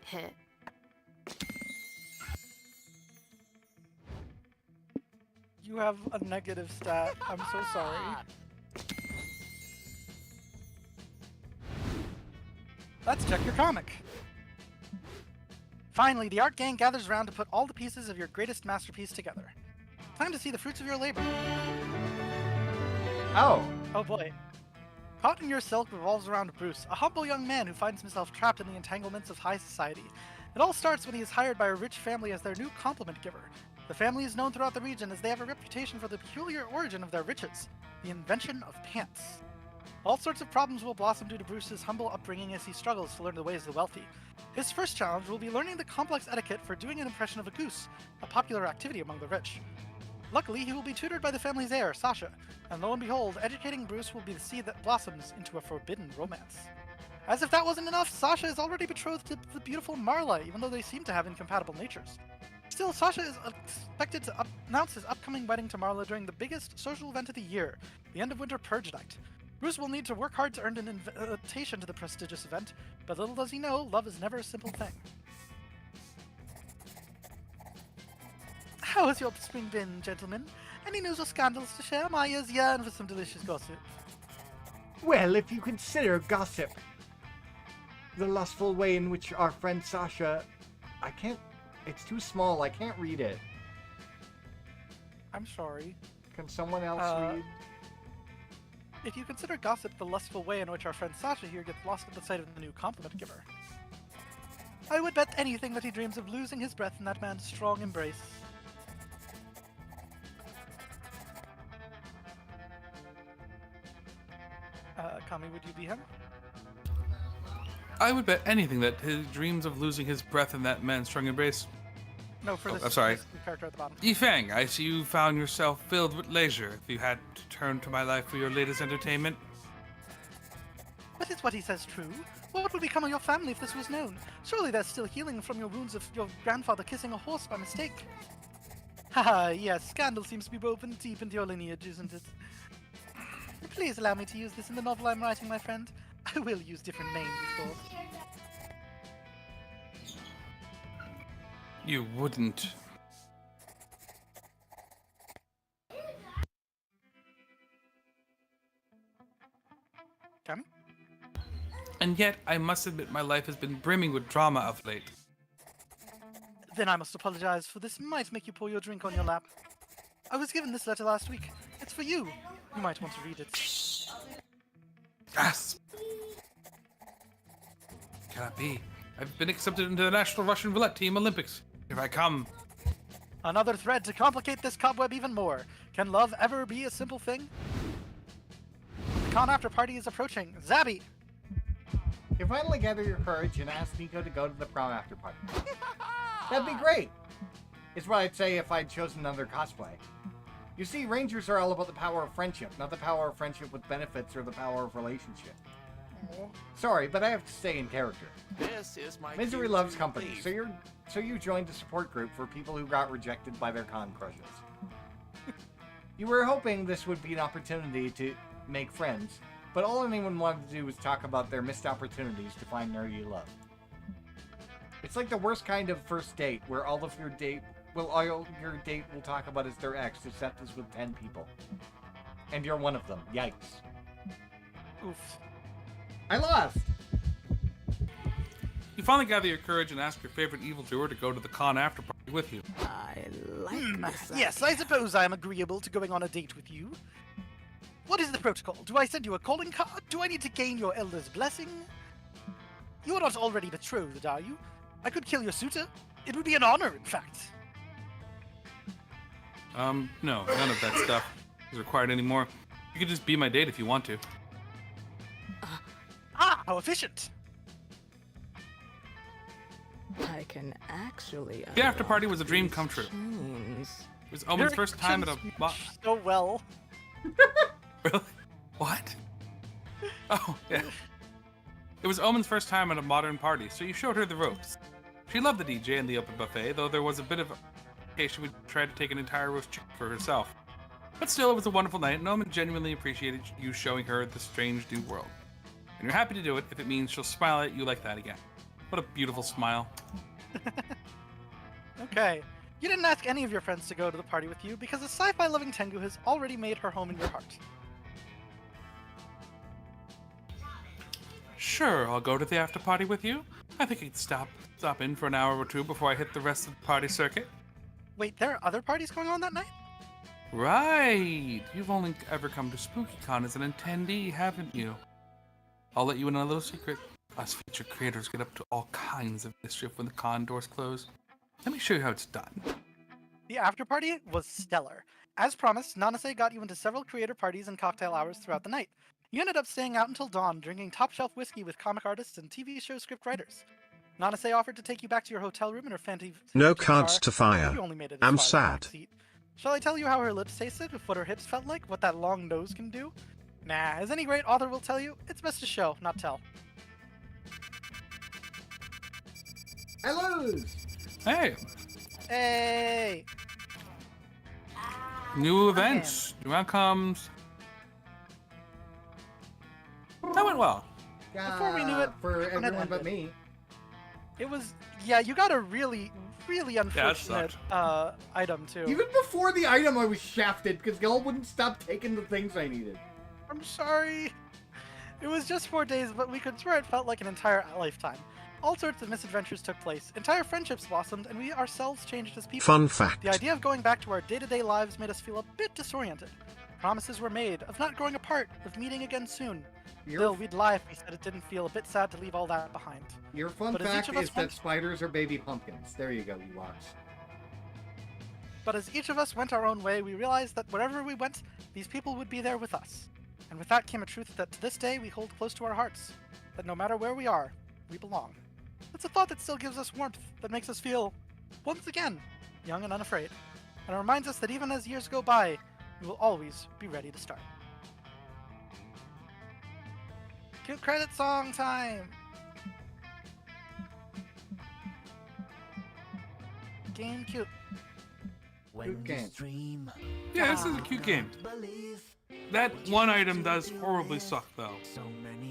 Hit. You have a negative stat. I'm so sorry. Let's check your comic. Finally, the art gang gathers around to put all the pieces of your greatest masterpiece together. Time to see the fruits of your labor. Oh, Oh boy. Caught in Your Silk revolves around Bruce, a humble young man who finds himself trapped in the entanglements of high society. It all starts when he is hired by a rich family as their new compliment giver. The family is known throughout the region as they have a reputation for the peculiar origin of their riches, the invention of pants. All sorts of problems will blossom due to Bruce's humble upbringing as he struggles to learn the ways of the wealthy. His first challenge will be learning the complex etiquette for doing an impression of a goose, a popular activity among the rich. Luckily, he will be tutored by the family's heir, Sasha, and lo and behold, educating Bruce will be the seed that blossoms into a forbidden romance. As if that wasn't enough, Sasha is already betrothed to the beautiful Marla, even though they seem to have incompatible natures. Still, Sasha is expected to announce his upcoming wedding to Marla during the biggest social event of the year, the End of Winter Purge Night. Bruce will need to work hard to earn an invitation to the prestigious event, but little does he know, love is never a simple thing. How has your spring been, gentlemen? Any news or scandals to share? My ears yearn for some delicious gossip. well, if you consider gossip the lustful way in which our friend Sasha... I can't... It's too small, I can't read it. I'm sorry. Can someone else read? If you consider gossip the lustful way in which our friend Sasha here gets lost at the sight of the new compliment giver, I would bet anything that he dreams of losing his breath in that man's strong embrace. Kami, would you be him? I would bet anything that his dreams of losing his breath in that man's strong embrace. No, for this, I'm sorry. this character at the bottom. Yifeng, I see you found yourself filled with leisure. If you had to turn to my life for your latest entertainment. But is what he says true? What would become of your family if this was known? Surely there's still healing from your wounds of your grandfather kissing a horse by mistake. Haha, yes, scandal seems to be woven deep into your lineage, isn't it? Please allow me to use this in the novel I'm writing, my friend. I will use different names, of course. You wouldn't. Kami? And yet, I must admit my life has been brimming with drama of late. Then I must apologize, for this might make you pour your drink on your lap. I was given this letter last week. It's for you. You might want to read it. Gasp! Cannot be. I've been accepted into the National Russian Roulette Team Olympics. Here I come. Another thread to complicate this cobweb even more. Can love ever be a simple thing? The con after party is approaching. Zabby! You finally gather your courage and ask Nico to go to the prom after party. That'd be great! It's what I'd say if I'd chosen another cosplay. You see, Rangers are all about the power of friendship, not the power of friendship with benefits or the power of relationship. Sorry, but I have to stay in character. This is my Misery cue loves to company, leave. so you joined a support group for people who got rejected by their con crushes. You were hoping this would be an opportunity to make friends, but all anyone wanted to do was talk about their missed opportunities to find nerdy love. It's like the worst kind of first date, where all your date will talk about is their ex, except it's with 10 people. And you're one of them. Yikes. Oof. I lost! You finally gather your courage and ask your favorite evildoer to go to the con after party with you. I like this. Yes, I suppose I am agreeable to going on a date with you. What is the protocol? Do I send you a calling card? Do I need to gain your elder's blessing? You are not already betrothed, are you? I could kill your suitor. It would be an honor, in fact. No, none of that stuff is required anymore. You could just be my date if you want to. How efficient! I can actually. The after party was a dream come true. Chains. It was Omen's first time at a... So well. Really? What? Oh, yeah. It was Omen's first time at a modern party, so you showed her the ropes. She loved the DJ and the open buffet, though there was a bit of case she would try to take an entire roast chicken for herself. But still, it was a wonderful night, and Omen genuinely appreciated you showing her the strange new world. And you're happy to do it if it means she'll smile at you like that again. What a beautiful smile. Okay. You didn't ask any of your friends to go to the party with you because a sci-fi loving Tengu has already made her home in your heart. Sure, I'll go to the after party with you. I think I can stop in for an hour or two before I hit the rest of the party circuit. Wait, there are other parties going on that night? Right. You've only ever come to SpookyCon as an attendee, haven't you? I'll let you in on a little secret. Us featured creators get up to all kinds of mischief when the con doors close. Let me show you how it's done. The after party was stellar. As promised, Nanase got you into several creator parties and cocktail hours throughout the night. You ended up staying out until dawn, drinking top-shelf whiskey with comic artists and TV show script writers. Nanase offered to take you back to your hotel room in her fancy No car, cards to but fire. you only made it as I'm far as the back sad. seat. Shall I tell you how her lips tasted, what her hips felt like, what that long nose can do? Nah, as any great author will tell you, it's best to show, not tell. I lose. Hey, Hey! new events, new outcomes. That went well. Before we knew it, For it everyone but ended. me. It was, yeah, you got a really unfortunate sucked. item too. Even before the item, I was shafted because y'all wouldn't stop taking the things I needed. I'm sorry. It was just 4 days, but we could swear it felt like an entire lifetime. All sorts of misadventures took place, entire friendships blossomed, and we ourselves changed as people. Fun fact. The idea of going back to our day-to-day lives made us feel a bit disoriented. Promises were made of not growing apart, of meeting again soon. Still, we'd lie if we said it didn't feel a bit sad to leave all that behind. Your fun But as each fact of us is that went- spiders are baby pumpkins. There you go, Ewoks. But as each of us went our own way, we realized that wherever we went, these people would be there with us. And with that came a truth that to this day we hold close to our hearts. That no matter where we are, we belong. It's a thought that still gives us warmth, that makes us feel, once again, young and unafraid. And it reminds us that even as years go by, we will always be ready to start. Cute credit song time! Game cute. Good game. Yeah, this is a cute game. That one item does horribly suck, though.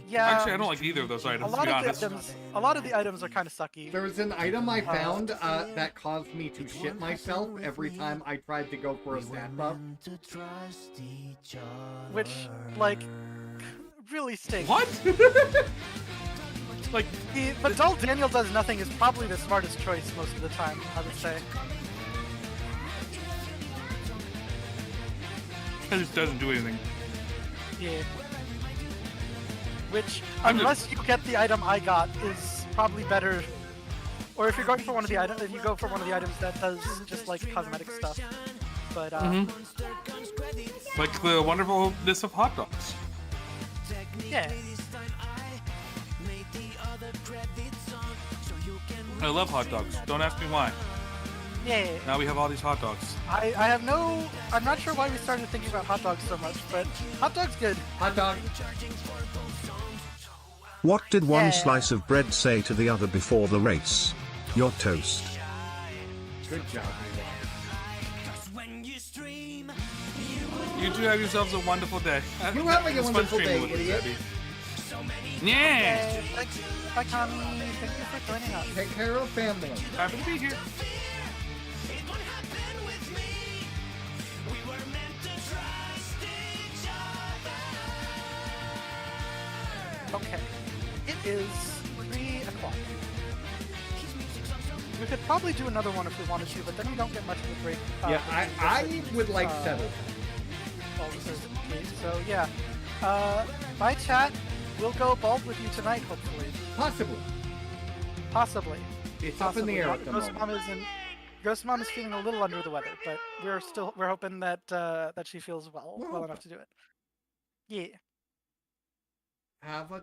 Yeah. Actually, I don't like either of those items, to be honest. A lot of the items are kind of sucky. There was an item I found that caused me to shit myself every time I tried to go for a stat buff. Which, like, really stinks. What? Like, but Dull Daniel does nothing is probably the smartest choice most of the time, I would say. it just doesn't do anything. Yeah. Which, I'm unless you get the item I got, is probably better. Or if you're going for one of the items, if you go for one of the items that does just like cosmetic stuff. But Like the wonderfulness of hot dogs. yeah. I love hot dogs. Don't ask me why. Yeah. Now we have all these hot dogs. I'm not sure why we started thinking about hot dogs so much, but hot dog's good. Hot dog. What did one Yeah. slice of bread say to the other before the race? You're toast. Good job, You two have yourselves a wonderful day. You have a It was fun wonderful streaming day, with you, idiot. Zabby. Yeah! Okay, bye, Tommy. Thank you for joining us. Take care of family. Happy to be here. Okay. It is 3 o'clock. We could probably do another one if we wanted to, but then we don't get much of a break. Yeah, I would like settle. So yeah. By chat, we'll go bald with you tonight, hopefully. Possibly. Possibly. It's up in the air at the Ghost moment. Ghost Mom is feeling a little under the weather, but we're hoping that that she feels well enough to do it. Yeah. Have a